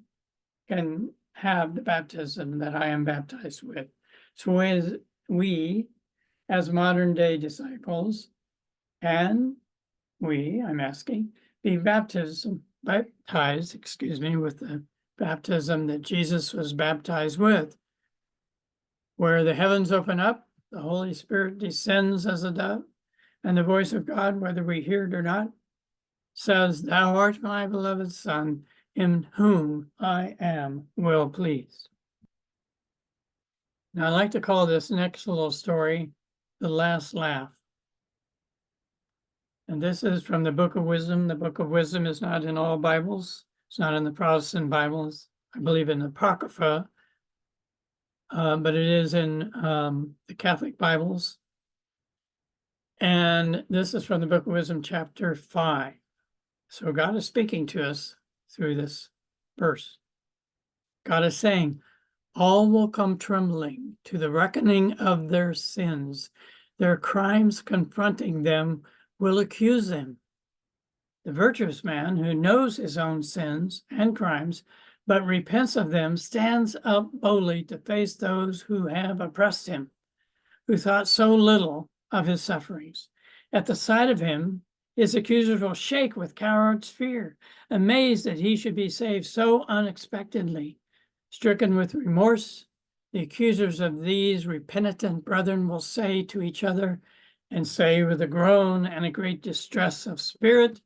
can have the baptism that I am baptized with. So as we, as modern day disciples, I'm asking, be baptized, with the baptism that Jesus was baptized with, where the heavens open up, the Holy Spirit descends as a dove, and the voice of God, whether we hear it or not, says, Thou art my beloved Son, in whom I am well pleased. Now, I like to call this next little story, The Last Laugh. And this is from the Book of Wisdom. The Book of Wisdom is not in all Bibles. It's not in the Protestant Bibles. I believe in the Apocrypha, but it is in the Catholic Bibles. And this is from the Book of Wisdom, chapter 5. So God is speaking to us through this verse. God is saying, all will come trembling to the reckoning of their sins. Their crimes confronting them will accuse them. The virtuous man who knows his own sins and crimes, but repents of them, stands up boldly to face those who have oppressed him, who thought so little of his sufferings. At the sight of him, his accusers will shake with coward's fear, amazed that he should be saved so unexpectedly. Stricken with remorse, the accusers of these repentant brethren will say to each other, and say with a groan and a great distress of spirit,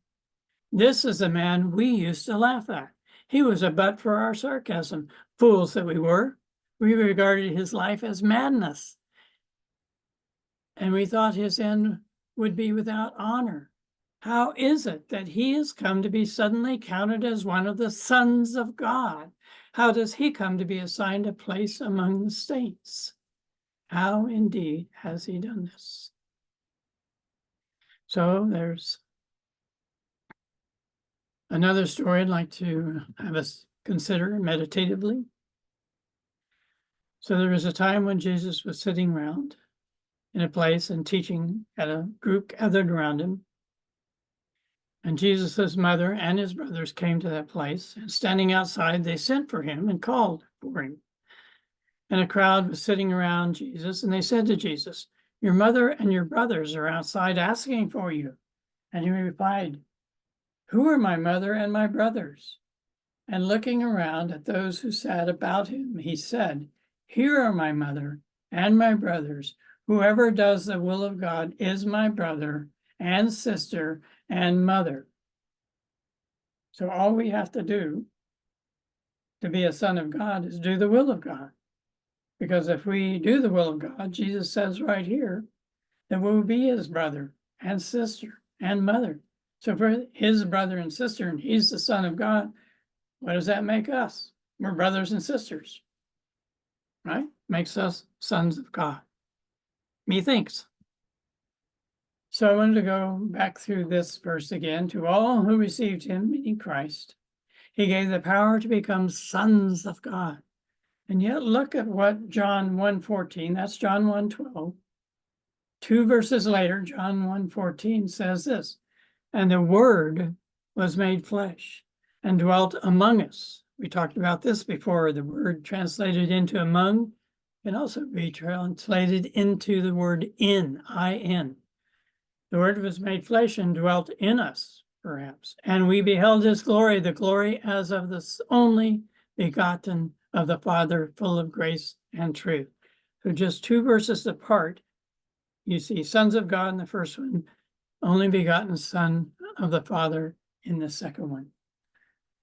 This is the man we used to laugh at. He was a butt for our sarcasm. Fools that we were. We regarded his life as madness, and we thought his end would be without honor. How is it that he has come to be suddenly counted as one of the sons of God? How does he come to be assigned a place among the saints? How indeed has he done this? So there's another story I'd like to have us consider meditatively. So there was a time when Jesus was sitting around in a place and teaching at a group gathered around him. And Jesus' mother and his brothers came to that place, and standing outside, they sent for him and called for him. And a crowd was sitting around Jesus, and they said to Jesus, Your mother and your brothers are outside asking for you. And he replied, Who are my mother and my brothers? And looking around at those who sat about him, he said, Here are my mother and my brothers. Whoever does the will of God is my brother and sister and mother. So all we have to do to be a son of God is do the will of God. Because if we do the will of God, Jesus says right here that we will be his brother and sister and mother. So for his brother and sister, and he's the Son of God, what does that make us? We're brothers and sisters, right? Makes us sons of God. Methinks. So I wanted to go back through this verse again. To all who received him, meaning Christ, he gave the power to become sons of God. And yet look at what John 1:14, that's John 1:12. 2 verses later, John 1:14 says this, and the Word was made flesh and dwelt among us. We talked about this before. The word translated into among can also be translated into the word in, I-N. The Word was made flesh and dwelt in us, perhaps. And we beheld his glory, the glory as of the only begotten of the Father, full of grace and truth. So just 2 verses apart, you see sons of God in the first one, only begotten Son of the Father in the second one.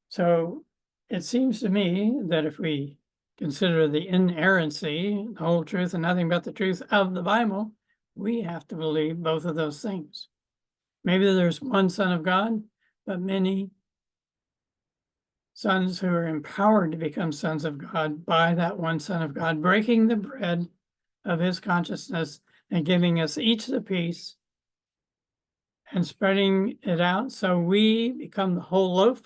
So it seems to me that if we consider the inerrancy, the whole truth and nothing but the truth of the Bible, we have to believe both of those things. Maybe there's one Son of God, but many sons who are empowered to become sons of God by that one Son of God, breaking the bread of his consciousness and giving us each the piece and spreading it out so we become the whole loaf,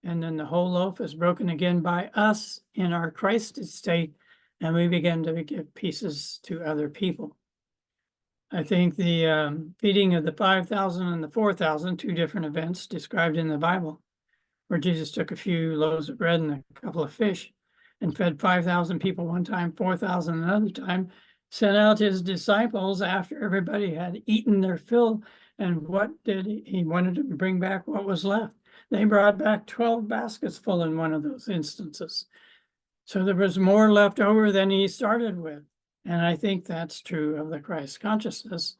and then the whole loaf is broken again by us in our Christ state, and we begin to give pieces to other people. I think the feeding of the 5,000 and the 4,000, two different events described in the Bible, where Jesus took a few loaves of bread and a couple of fish and fed 5,000 people one time, 4,000 another time, sent out his disciples after everybody had eaten their fill. And what did he wanted to bring back what was left? They brought back 12 baskets full in one of those instances. So there was more left over than he started with. And I think that's true of the Christ consciousness,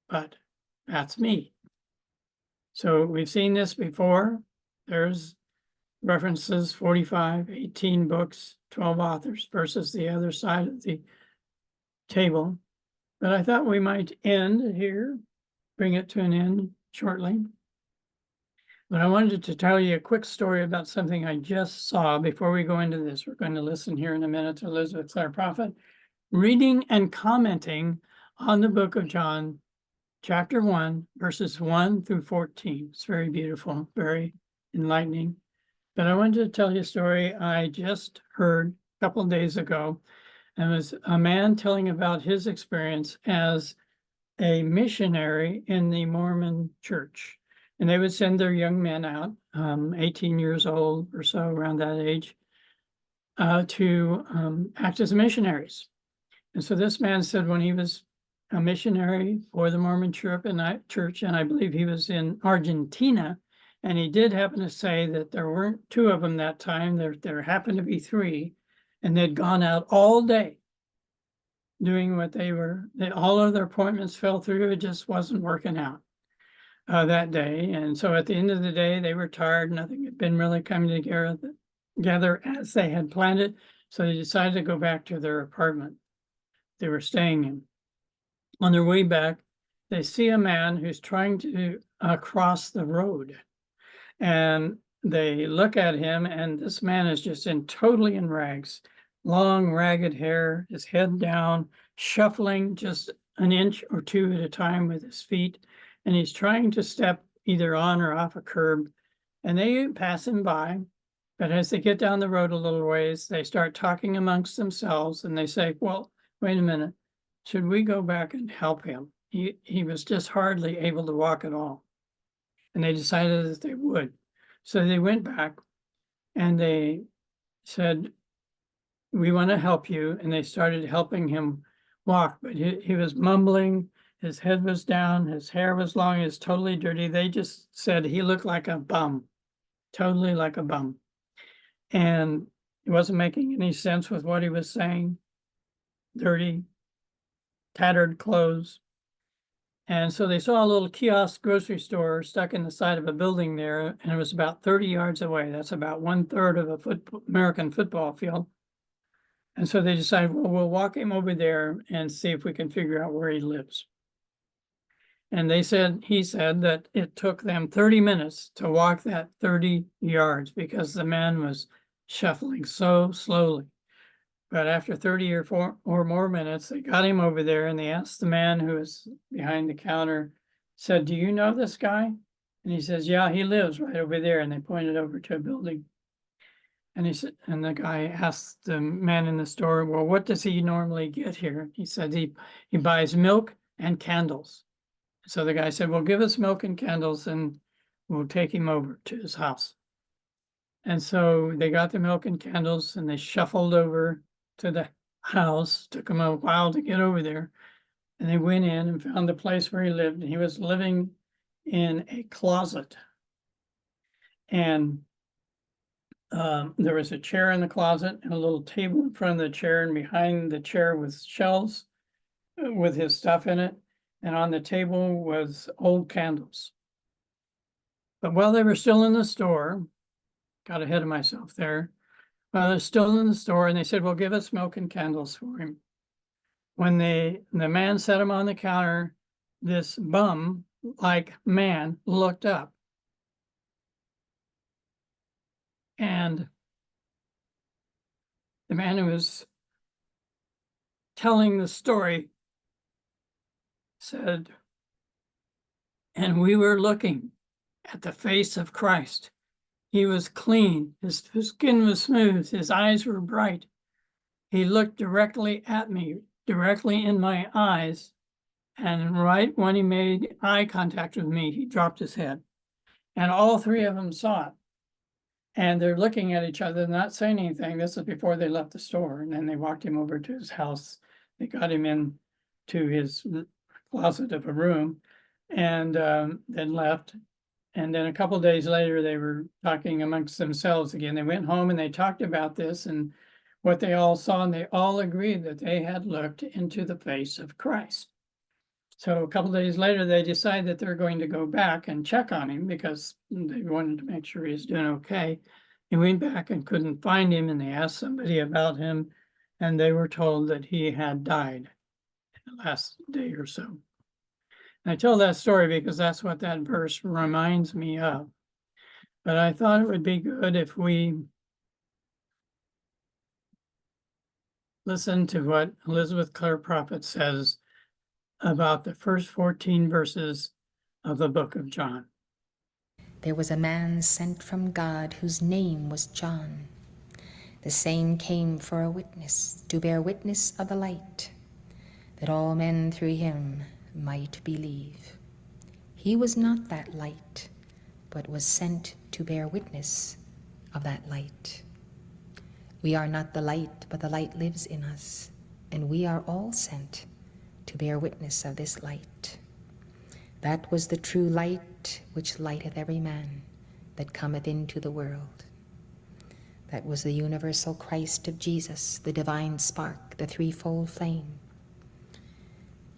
but that's me. So we've seen this before. There's references 45, 18 books, 12 authors versus the other side of the table. But I thought we might end here, bring it to an end shortly. But I wanted to tell you a quick story about something I just saw before we go into this. We're going to listen here in a minute to Elizabeth Clare Prophet reading and commenting on the book of John, chapter 1, verses 1 through 14. It's very beautiful, very enlightening. But I wanted to tell you a story I just heard a couple of days ago. And it was a man telling about his experience as a missionary in the Mormon church. And they would send their young men out, 18 years old or so, around that age, to act as missionaries. And so this man said when he was a missionary for the Mormon church, and I believe he was in Argentina, and he did happen to say that there weren't two of them that time, there happened to be three, and they'd gone out all day doing what all of their appointments fell through. It just wasn't working out that day. And so at the end of the day, they were tired. Nothing had been really coming together as they had planned it. So they decided to go back to their apartment they were staying in. On their way back, they see a man who's trying to cross the road. And they look at him, and this man is just totally in rags, long, ragged hair, his head down, shuffling just an inch or two at a time with his feet. And he's trying to step either on or off a curb. And they pass him by. But as they get down the road a little ways, they start talking amongst themselves, and they say, well, wait a minute, should we go back and help him? He was just hardly able to walk at all. And they decided that they would. So they went back and they said, we want to help you. And they started helping him walk, but he was mumbling, his head was down, his hair was long, he was totally dirty. They just said he looked like a bum, totally like a bum. And it wasn't making any sense with what he was saying. Dirty, tattered clothes. And so they saw a little kiosk grocery store stuck in the side of a building there, and it was about 30 yards away. That's about 1/3 of a American football field. And so they decided, well, we'll walk him over there and see if we can figure out where he lives. And he said that it took them 30 minutes to walk that 30 yards because the man was shuffling so slowly. But after 30 or more minutes, they got him over there, and they asked the man who was behind the counter, said, do you know this guy? And he says, yeah, he lives right over there. And they pointed over to a building. And he said, and the guy asked the man in the store, well, what does he normally get here? He said he buys milk and candles. So the guy said, well, give us milk and candles and we'll take him over to his house. And so they got the milk and candles and they shuffled over to the house. Took them a while to get over there. And they went in and found the place where he lived. And he was living in a closet. And there was a chair in the closet and a little table in front of the chair. And behind the chair was shelves. with his stuff in it, and on the table was old candles. But while they were still in the store, got ahead of myself there. While they're still in the store, and they said, "Well, give us milk and candles for him." When the man set him on the counter, this bum-like man looked up, and the man who was telling the story said, "And we were looking at the face of Christ. He was clean, his skin was smooth, his eyes were bright. He looked directly at me, directly in my eyes, and right when he made eye contact with me, he dropped his head." And all three of them saw it. And they're looking at each other, not saying anything. This is before they left the store. And then they walked him over to his house. They got him in to his closet of a room, and then left. And then a couple of days later, they were talking amongst themselves again. They went home and they talked about this and what they all saw, and they all agreed that they had looked into the face of Christ. So a couple of days later, they decided that they're going to go back and check on him because they wanted to make sure he's doing okay. They went back and couldn't find him, and they asked somebody about him, and they were told that he had died the last day or so. And I tell that story because that's what that verse reminds me of. But I thought it would be good if we listen to what Elizabeth Clare Prophet says about the first 14 verses of the book of John. There was a man sent from God whose name was John. The same came for a witness, to bear witness of the light, that all men through him might believe. He was not that light, but was sent to bear witness of that light. We are not the light, but the light lives in us, and we are all sent to bear witness of this light. That was the true light which lighteth every man that cometh into the world. That was the universal Christ of Jesus, the divine spark, the threefold flame.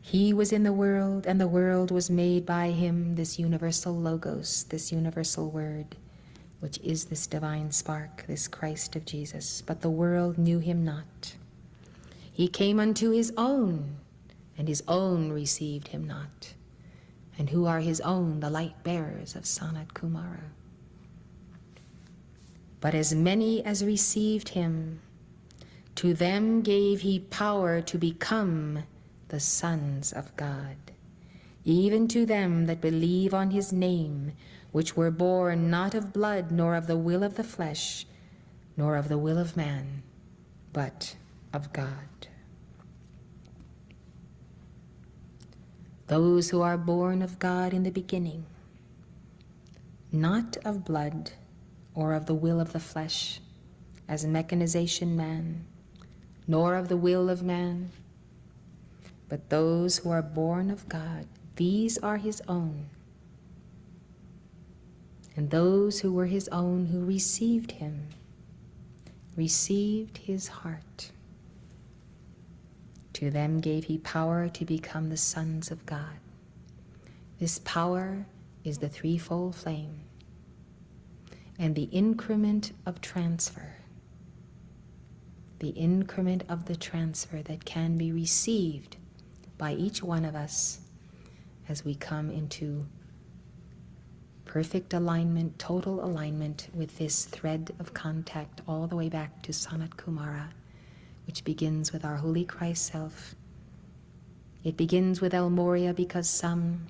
He was in the world, and the world was made by him, this universal Logos, this universal Word, which is this divine spark, this Christ of Jesus. But the world knew him not. He came unto his own, and his own received him not. And who are his own? The light bearers of Sanat Kumara. But as many as received him, to them gave he power to become the sons of God, even to them that believe on his name, which were born not of blood, nor of the will of the flesh, nor of the will of man, but of God. Those who are born of God in the beginning, not of blood or of the will of the flesh, as mechanization man, nor of the will of man, but those who are born of God, these are his own. And those who were his own, who received him, received his heart. To them gave he power to become the sons of God. This power is the threefold flame and the increment of transfer. The increment of the transfer that can be received by each one of us as we come into perfect alignment, total alignment with this thread of contact all the way back to Sanat Kumara, which begins with our Holy Christ Self. It begins with El Moria because some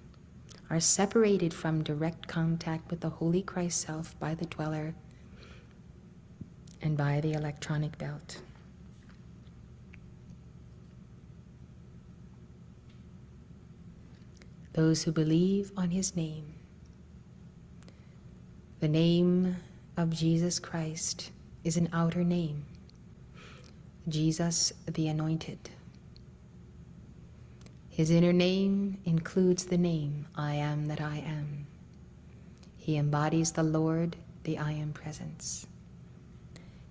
are separated from direct contact with the Holy Christ Self by the dweller and by the electronic belt. Those who believe on his name, the name of Jesus Christ is an outer name. Jesus the Anointed. His inner name includes the name, I am that I am. He embodies the Lord, the I am presence.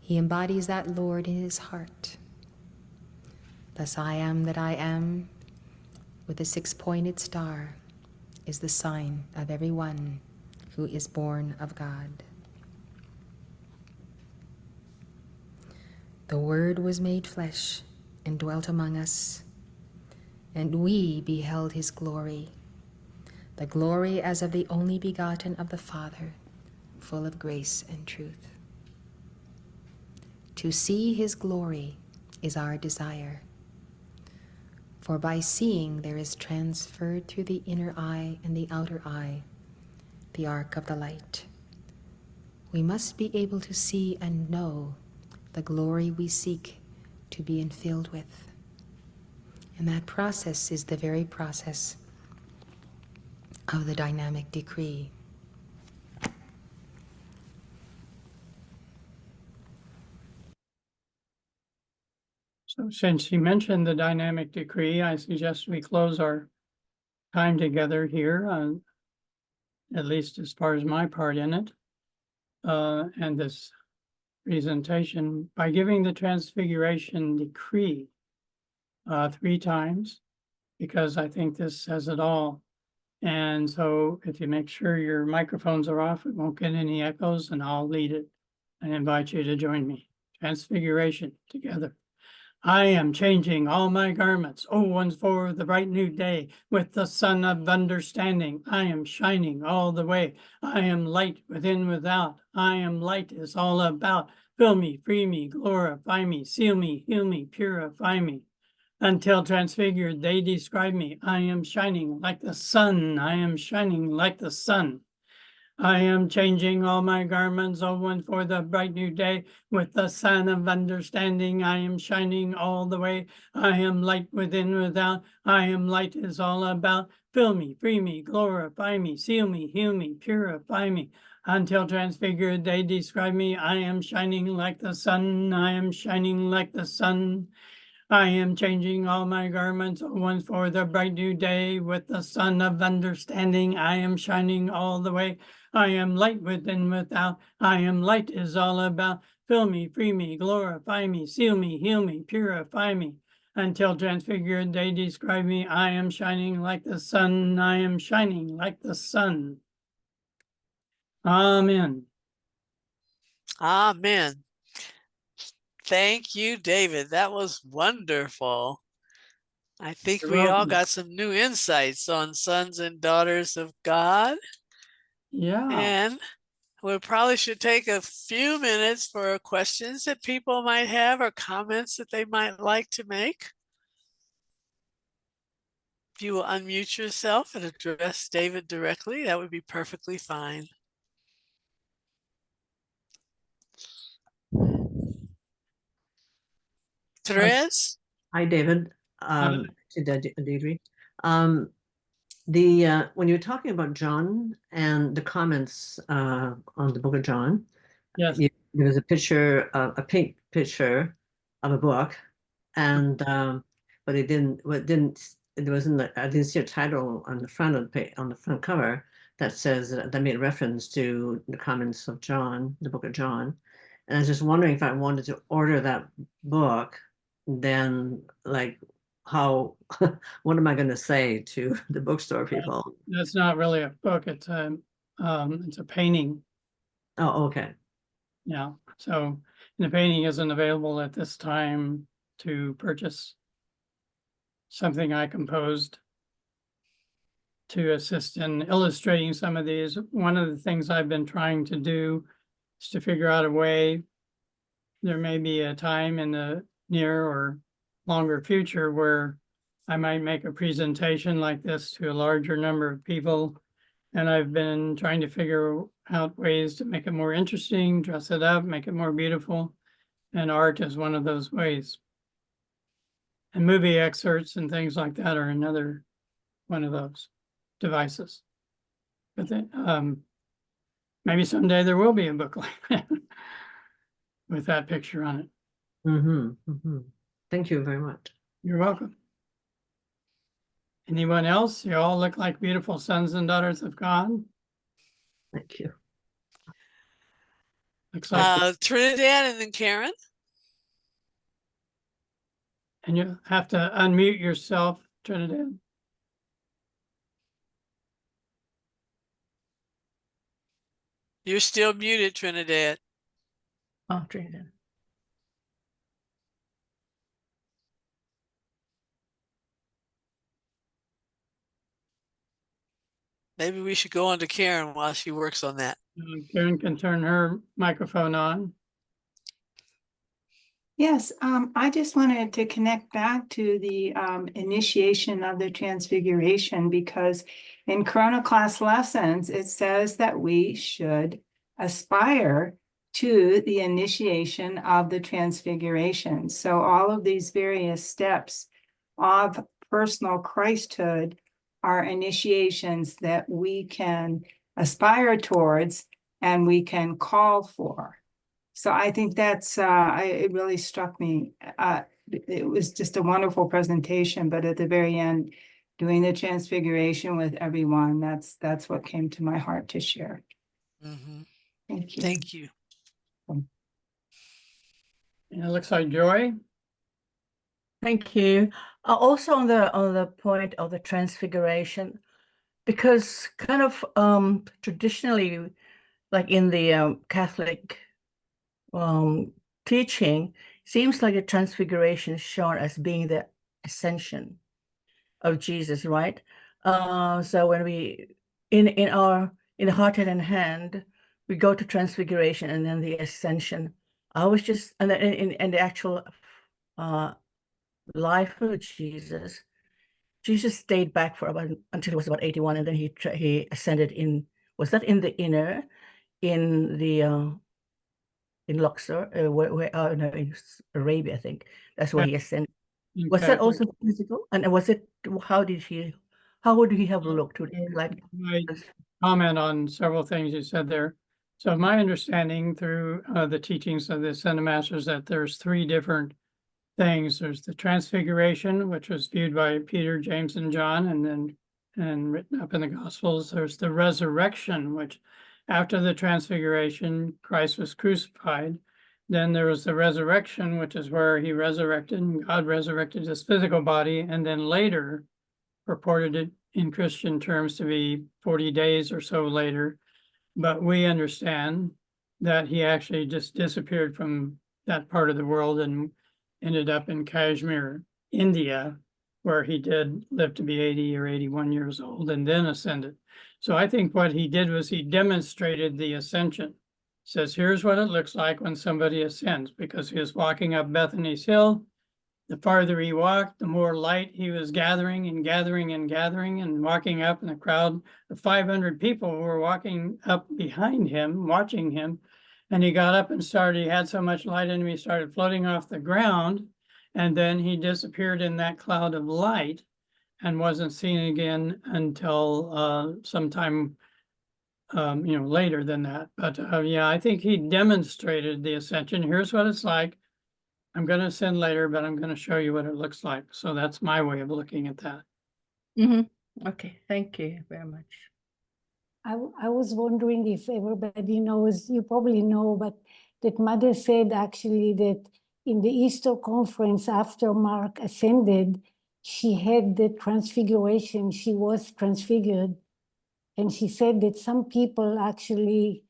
He embodies that Lord in his heart. Thus I am that I am with a 6-pointed star is the sign of every one who is born of God. The Word was made flesh and dwelt among us, and we beheld his glory, the glory as of the only begotten of the Father, full of grace and truth. To see his glory is our desire, for by seeing there is transferred through the inner eye and the outer eye the arc of the light. We must be able to see and know the glory we seek to be infilled with. And that process is the very process of the dynamic decree. So since you mentioned the dynamic decree, I suggest we close our time together here, at least as far as my part in it, and this presentation, by giving the Transfiguration decree 3 times, because I think this says it all. And so if you make sure your microphones are off, it won't get any echoes, and I'll lead it. I invite you to join me. Transfiguration together. I am changing all my garments, oh, ones for the bright new day, with the sun of understanding. I am shining all the way. I am light within, without. I am light is all about. Fill me, free me, glorify me, seal me, heal me, purify me. Until transfigured, they describe me. I am shining like the sun. I am shining like the sun. I am changing all my garments, oh, one for the bright new day. With the sun of understanding, I am shining all the way. I am light within, without. I am light is all about. Fill me, free me, glorify me, seal me, heal me, purify me. Until transfigured, they describe me. I am shining like the sun. I am shining like the sun. I am changing all my garments, ones for the bright new day. With the sun of understanding, I am shining all the way. I am light within, without. I am light is all about. Fill me, free me, glorify me, seal me, heal me, purify me. Until transfigured, they describe me. I am shining like the sun. I am shining like the sun. Amen. Amen. Thank you, David. That was wonderful. I think You're we all welcome. got some new insights on sons and daughters of God. Yeah. And we probably should take a few minutes for questions that people might have or comments that they might like to make. If you will unmute yourself and address David directly, that would be perfectly fine. Therese? Hi, David. Deidre. When you're talking about John and the comments on the book of John, Yes. there was a picture, a pink picture of a book, and but it didn't. There wasn't. I didn't see a title on the front of the page, on the front cover that says that made reference to the comments of John, the book of John. And I was just wondering if I wanted to order that book, then like how what am I going to say to the bookstore people? That's not really a book. It's a painting. Oh, okay. Yeah. So the painting isn't available at this time to purchase. Something I composed to assist in illustrating some of these. One of the things I've been trying to do is to figure out a way. There may be a time in the near or longer future where I might make a presentation like this to a larger number of people. And I've been trying to figure out ways to make it more interesting, dress it up, make it more beautiful. And art is one of those ways. And movie excerpts and things like that are another one of those devices. But then, maybe someday there will be a book like that with that picture on it. Thank you very much. You're welcome. Anyone else? You all look like beautiful sons and daughters of God. Thank you. Looks like, Trinidad and then Karen. and you have to unmute yourself, Trinidad. You're still muted, Trinidad. Oh, Trinidad. Maybe we should go on to Karen while she works on that. Karen can turn her microphone on. Yes, I just wanted to connect back to the initiation of the Transfiguration, because in Corona Class Lessons, it says that we should aspire to the initiation of the Transfiguration. So all of these various steps of personal Christhood are initiations that we can aspire towards and we can call for. So I think that's, it really struck me. It was just a wonderful presentation, but at the very end, doing the Transfiguration with everyone, that's what came to my heart to share. Mhm. Thank you. Thank you. And it looks like Joy. Thank you. Also on the point of the Transfiguration, because kind of traditionally, like in the Catholic teaching, seems like the Transfiguration is shown as being the ascension of Jesus, right? So when we in our in Heart and Hand, we go to Transfiguration and then the ascension. I was just and then in the actual life of Jesus, Jesus stayed back for about until he was about 81, and then he ascended in. Was that in the inner, in the in Luxor, where no, in Arabia, I think that's where he ascended. Was that also physical? And was it? How did he? How would he have looked? Like, I comment on several things you said there. So my understanding through the teachings of the Ascended Masters that there's three different things. There's the Transfiguration, which was viewed by Peter, James, and John, and written up in the Gospels. There's the Resurrection, which after the Transfiguration, Christ was crucified. Then there was the Resurrection, which is where he resurrected, and God resurrected his physical body, and then later purported it in Christian terms to be 40 days or so later. But we understand that he actually just disappeared from that part of the world and ended up in Kashmir, India, where he did live to be 80 or 81 years old and then ascended. So I think what he did was he demonstrated the ascension. Says, here's what it looks like when somebody ascends, because he was walking up Bethany's Hill. The farther he walked, the more light he was gathering and gathering and gathering and walking up, and a crowd of 500 people were walking up behind him, watching him. And he got up and started, he had so much light in him, he started floating off the ground. And then he disappeared in that cloud of light and wasn't seen again until sometime later than that. But yeah, I think he demonstrated the ascension. Here's what it's like. I'm going to ascend later, but I'm going to show you what it looks like. So that's my way of looking at that. Okay, thank you very much. I was wondering if everybody knows, you probably know, but that Mother said actually that in the Easter conference after Mark ascended, she had the transfiguration, she was transfigured. And she said that some people actually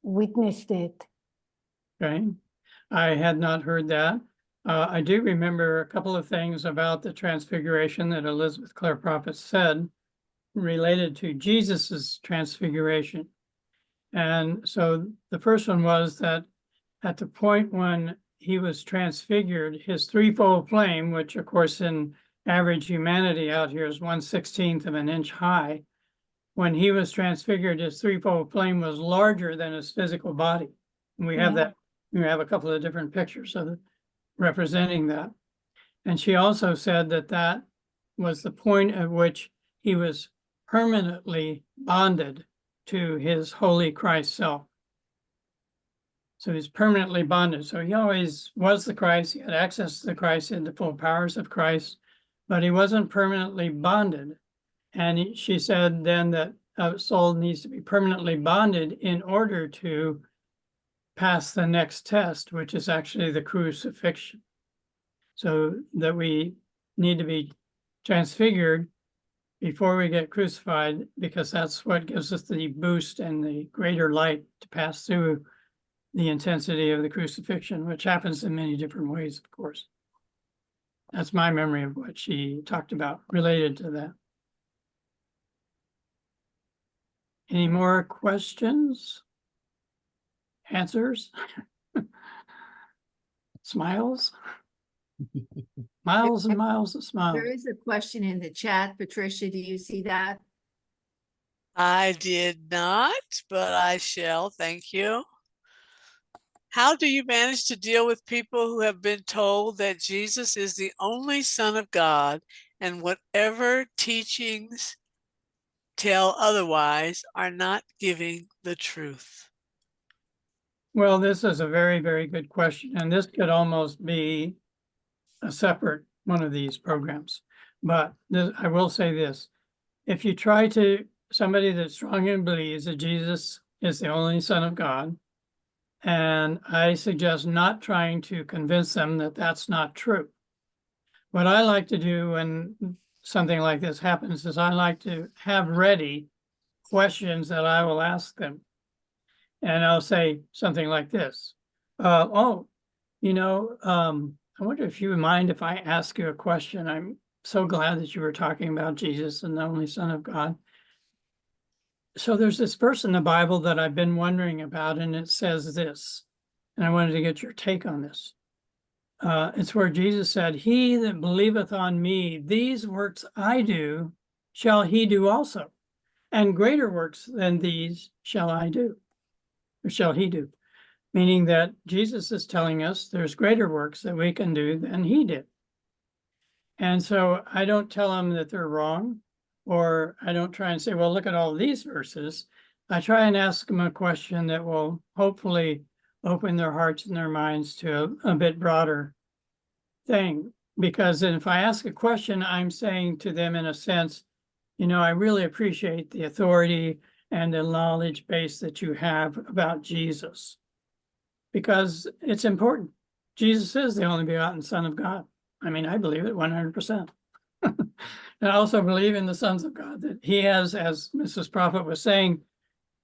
witnessed it. Okay. I had not heard that. I do remember a couple of things about the transfiguration that Elizabeth Clare Prophet said related to Jesus's transfiguration. And so the first one was that at the point when he was transfigured, his threefold flame, which of course in average humanity out here is 1/16 of an inch high, when he was transfigured, his threefold flame was larger than his physical body. And we have that, we have a couple of different pictures of it representing that. And she also said that that was the point at which he was permanently bonded to his holy Christ self. So he's permanently bonded. So he always was the Christ. He had access to the Christ, he had the full powers of Christ, but he wasn't permanently bonded. And she said then that a soul needs to be permanently bonded in order to pass the next test, which is actually the crucifixion. So that we need to be transfigured before we get crucified, because that's what gives us the boost and the greater light to pass through the intensity of the crucifixion, which happens in many different ways, of course. That's my memory of what she talked about related to that. Any more questions? Answers? Smiles? Miles and miles of smiles. There is a question in the chat. Patricia, do you see that? I did not, but I shall. Thank you. How do you manage to deal with people who have been told that Jesus is the only Son of God and whatever teachings tell otherwise are not giving the truth? Well, this is a very, very good question, and this could almost be a separate one of these programs. But I will say this, if you try to, somebody that strongly believes that Jesus is the only Son of God, and I suggest not trying to convince them that that's not true. What I like to do when something like this happens is I like to have ready questions that I will ask them. And I'll say something like this. I wonder if you would mind if I ask you a question. I'm so glad that you were talking about Jesus and the only Son of God. So there's this verse in the Bible that I've been wondering about, and it says this, and I wanted to get your take on this. It's where Jesus said, "He that believeth on me, these works I do, shall he do also, and greater works than these shall I do, or shall he do." Meaning that Jesus is telling us there's greater works that we can do than he did. And so I don't tell them that they're wrong, or I don't try and say, well, look at all these verses. I try and ask them a question that will hopefully open their hearts and their minds to a bit broader thing. Because if I ask a question, I'm saying to them in a sense, I really appreciate the authority and the knowledge base that you have about Jesus. Because it's important. Jesus is the only begotten Son of God. I mean, I believe it 100%. And I also believe in the sons of God, that he has, as Mrs. Prophet was saying,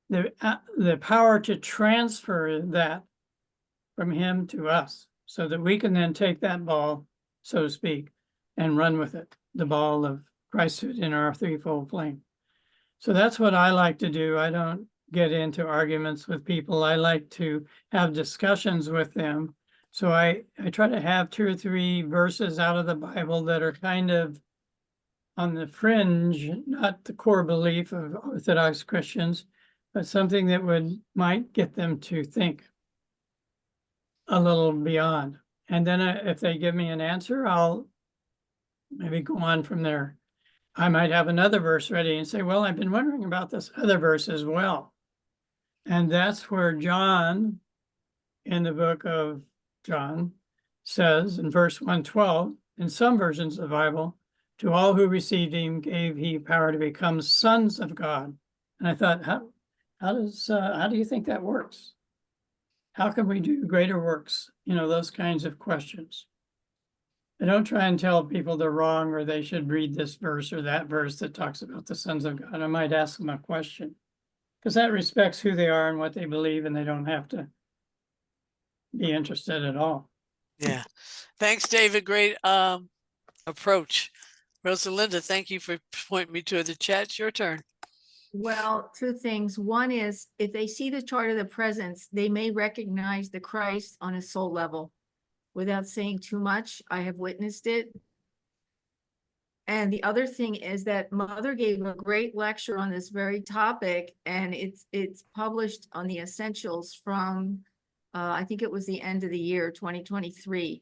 the power to transfer that from him to us so that we can then take that ball, so to speak, and run with it, the ball of Christhood in our threefold flame. So that's what I like to do. I don't get into arguments with people. I like to have discussions with them. So I try to have 2 or 3 verses out of the Bible that are kind of on the fringe, not the core belief of Orthodox Christians, but something that might get them to think a little beyond. And then if they give me an answer, I'll maybe go on from there. I might have another verse ready and say, well, I've been wondering about this other verse as well. And that's where John, in the book of John, says in verse 112, in some versions of the Bible, to all who received him gave he power to become sons of God. And I thought, how do you think that works? How can we do greater works? Those kinds of questions. I don't try and tell people they're wrong or they should read this verse or that verse that talks about the sons of God. I might ask them a question because that respects who they are and what they believe, and they don't have to be interested at all. Yeah. Thanks, David. Great approach. Rosalinda, thank you for pointing me to the chat. It's your turn. Well, 2 things. One is if they see the chart of the presence, they may recognize the Christ on a soul level. Without saying too much, I have witnessed it. And the other thing is that Mother gave a great lecture on this very topic, and it's published on the Essentials from I think it was the end of the year 2023,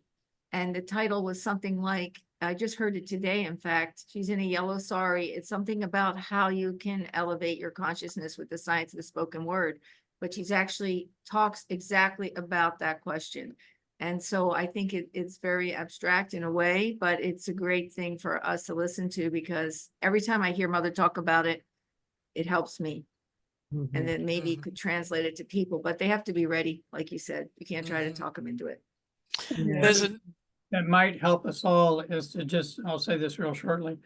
and the title was something like, I just heard it today, in fact, she's in a yellow sari. It's something about how you can elevate your consciousness with the science of the spoken word, but she's actually talks exactly about that question. And so I think it's very abstract in a way, but it's a great thing for us to listen to, because every time I hear Mother talk about it, it helps me. And then maybe you could translate it to people, but they have to be ready. Like you said, you can't try to talk them into it. That might help us all is to just, I'll say this real shortly,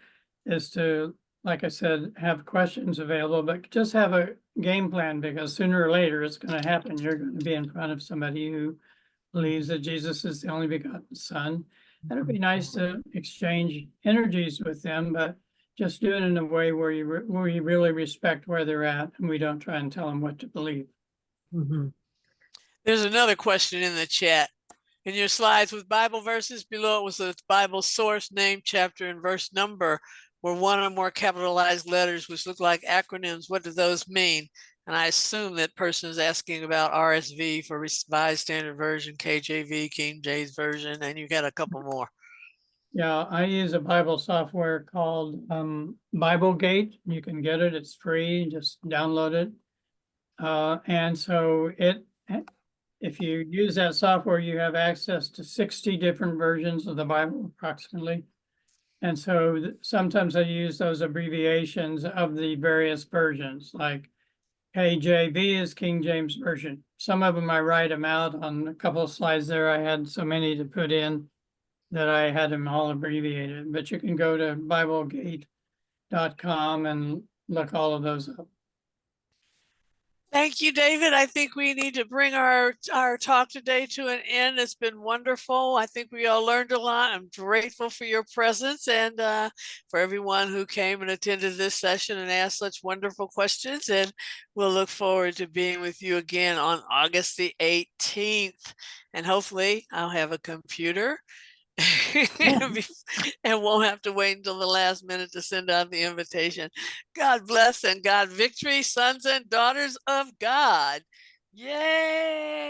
is to like I said, have questions available, but just have a game plan, because sooner or later it's going to happen. You're going to be in front of somebody who believes that Jesus is the only begotten Son. And it'd be nice to exchange energies with them, but just do it in a way where you really respect where they're at, and we don't try and tell them what to believe. Mhm. There's another question in the chat. In your slides with Bible verses below, it was the Bible source, name, chapter, and verse number were one or more capitalized letters, which look like acronyms. What do those mean? And I assume that person is asking about RSV for Revised Standard Version, KJV, King James Version, and you got a couple more. Yeah, I use a Bible software called BibleGate. You can get it, it's free, just download it. And so if you use that software, you have access to 60 different versions of the Bible approximately. And so sometimes I use those abbreviations of the various versions, like KJV is King James Version. Some of them I write them out on a couple of slides there. I had so many to put in that I had them all abbreviated, but you can go to BibleGate.com and look all of those up. Thank you, David. I think we need to bring our talk today to an end. It's been wonderful. I think we all learned a lot. I'm grateful for your presence and for everyone who came and attended this session and asked such wonderful questions. And we'll look forward to being with you again on August the 18th. And hopefully I'll have a computer and won't have to wait until the last minute to send out the invitation. God bless and God victory, sons and daughters of God. Yay!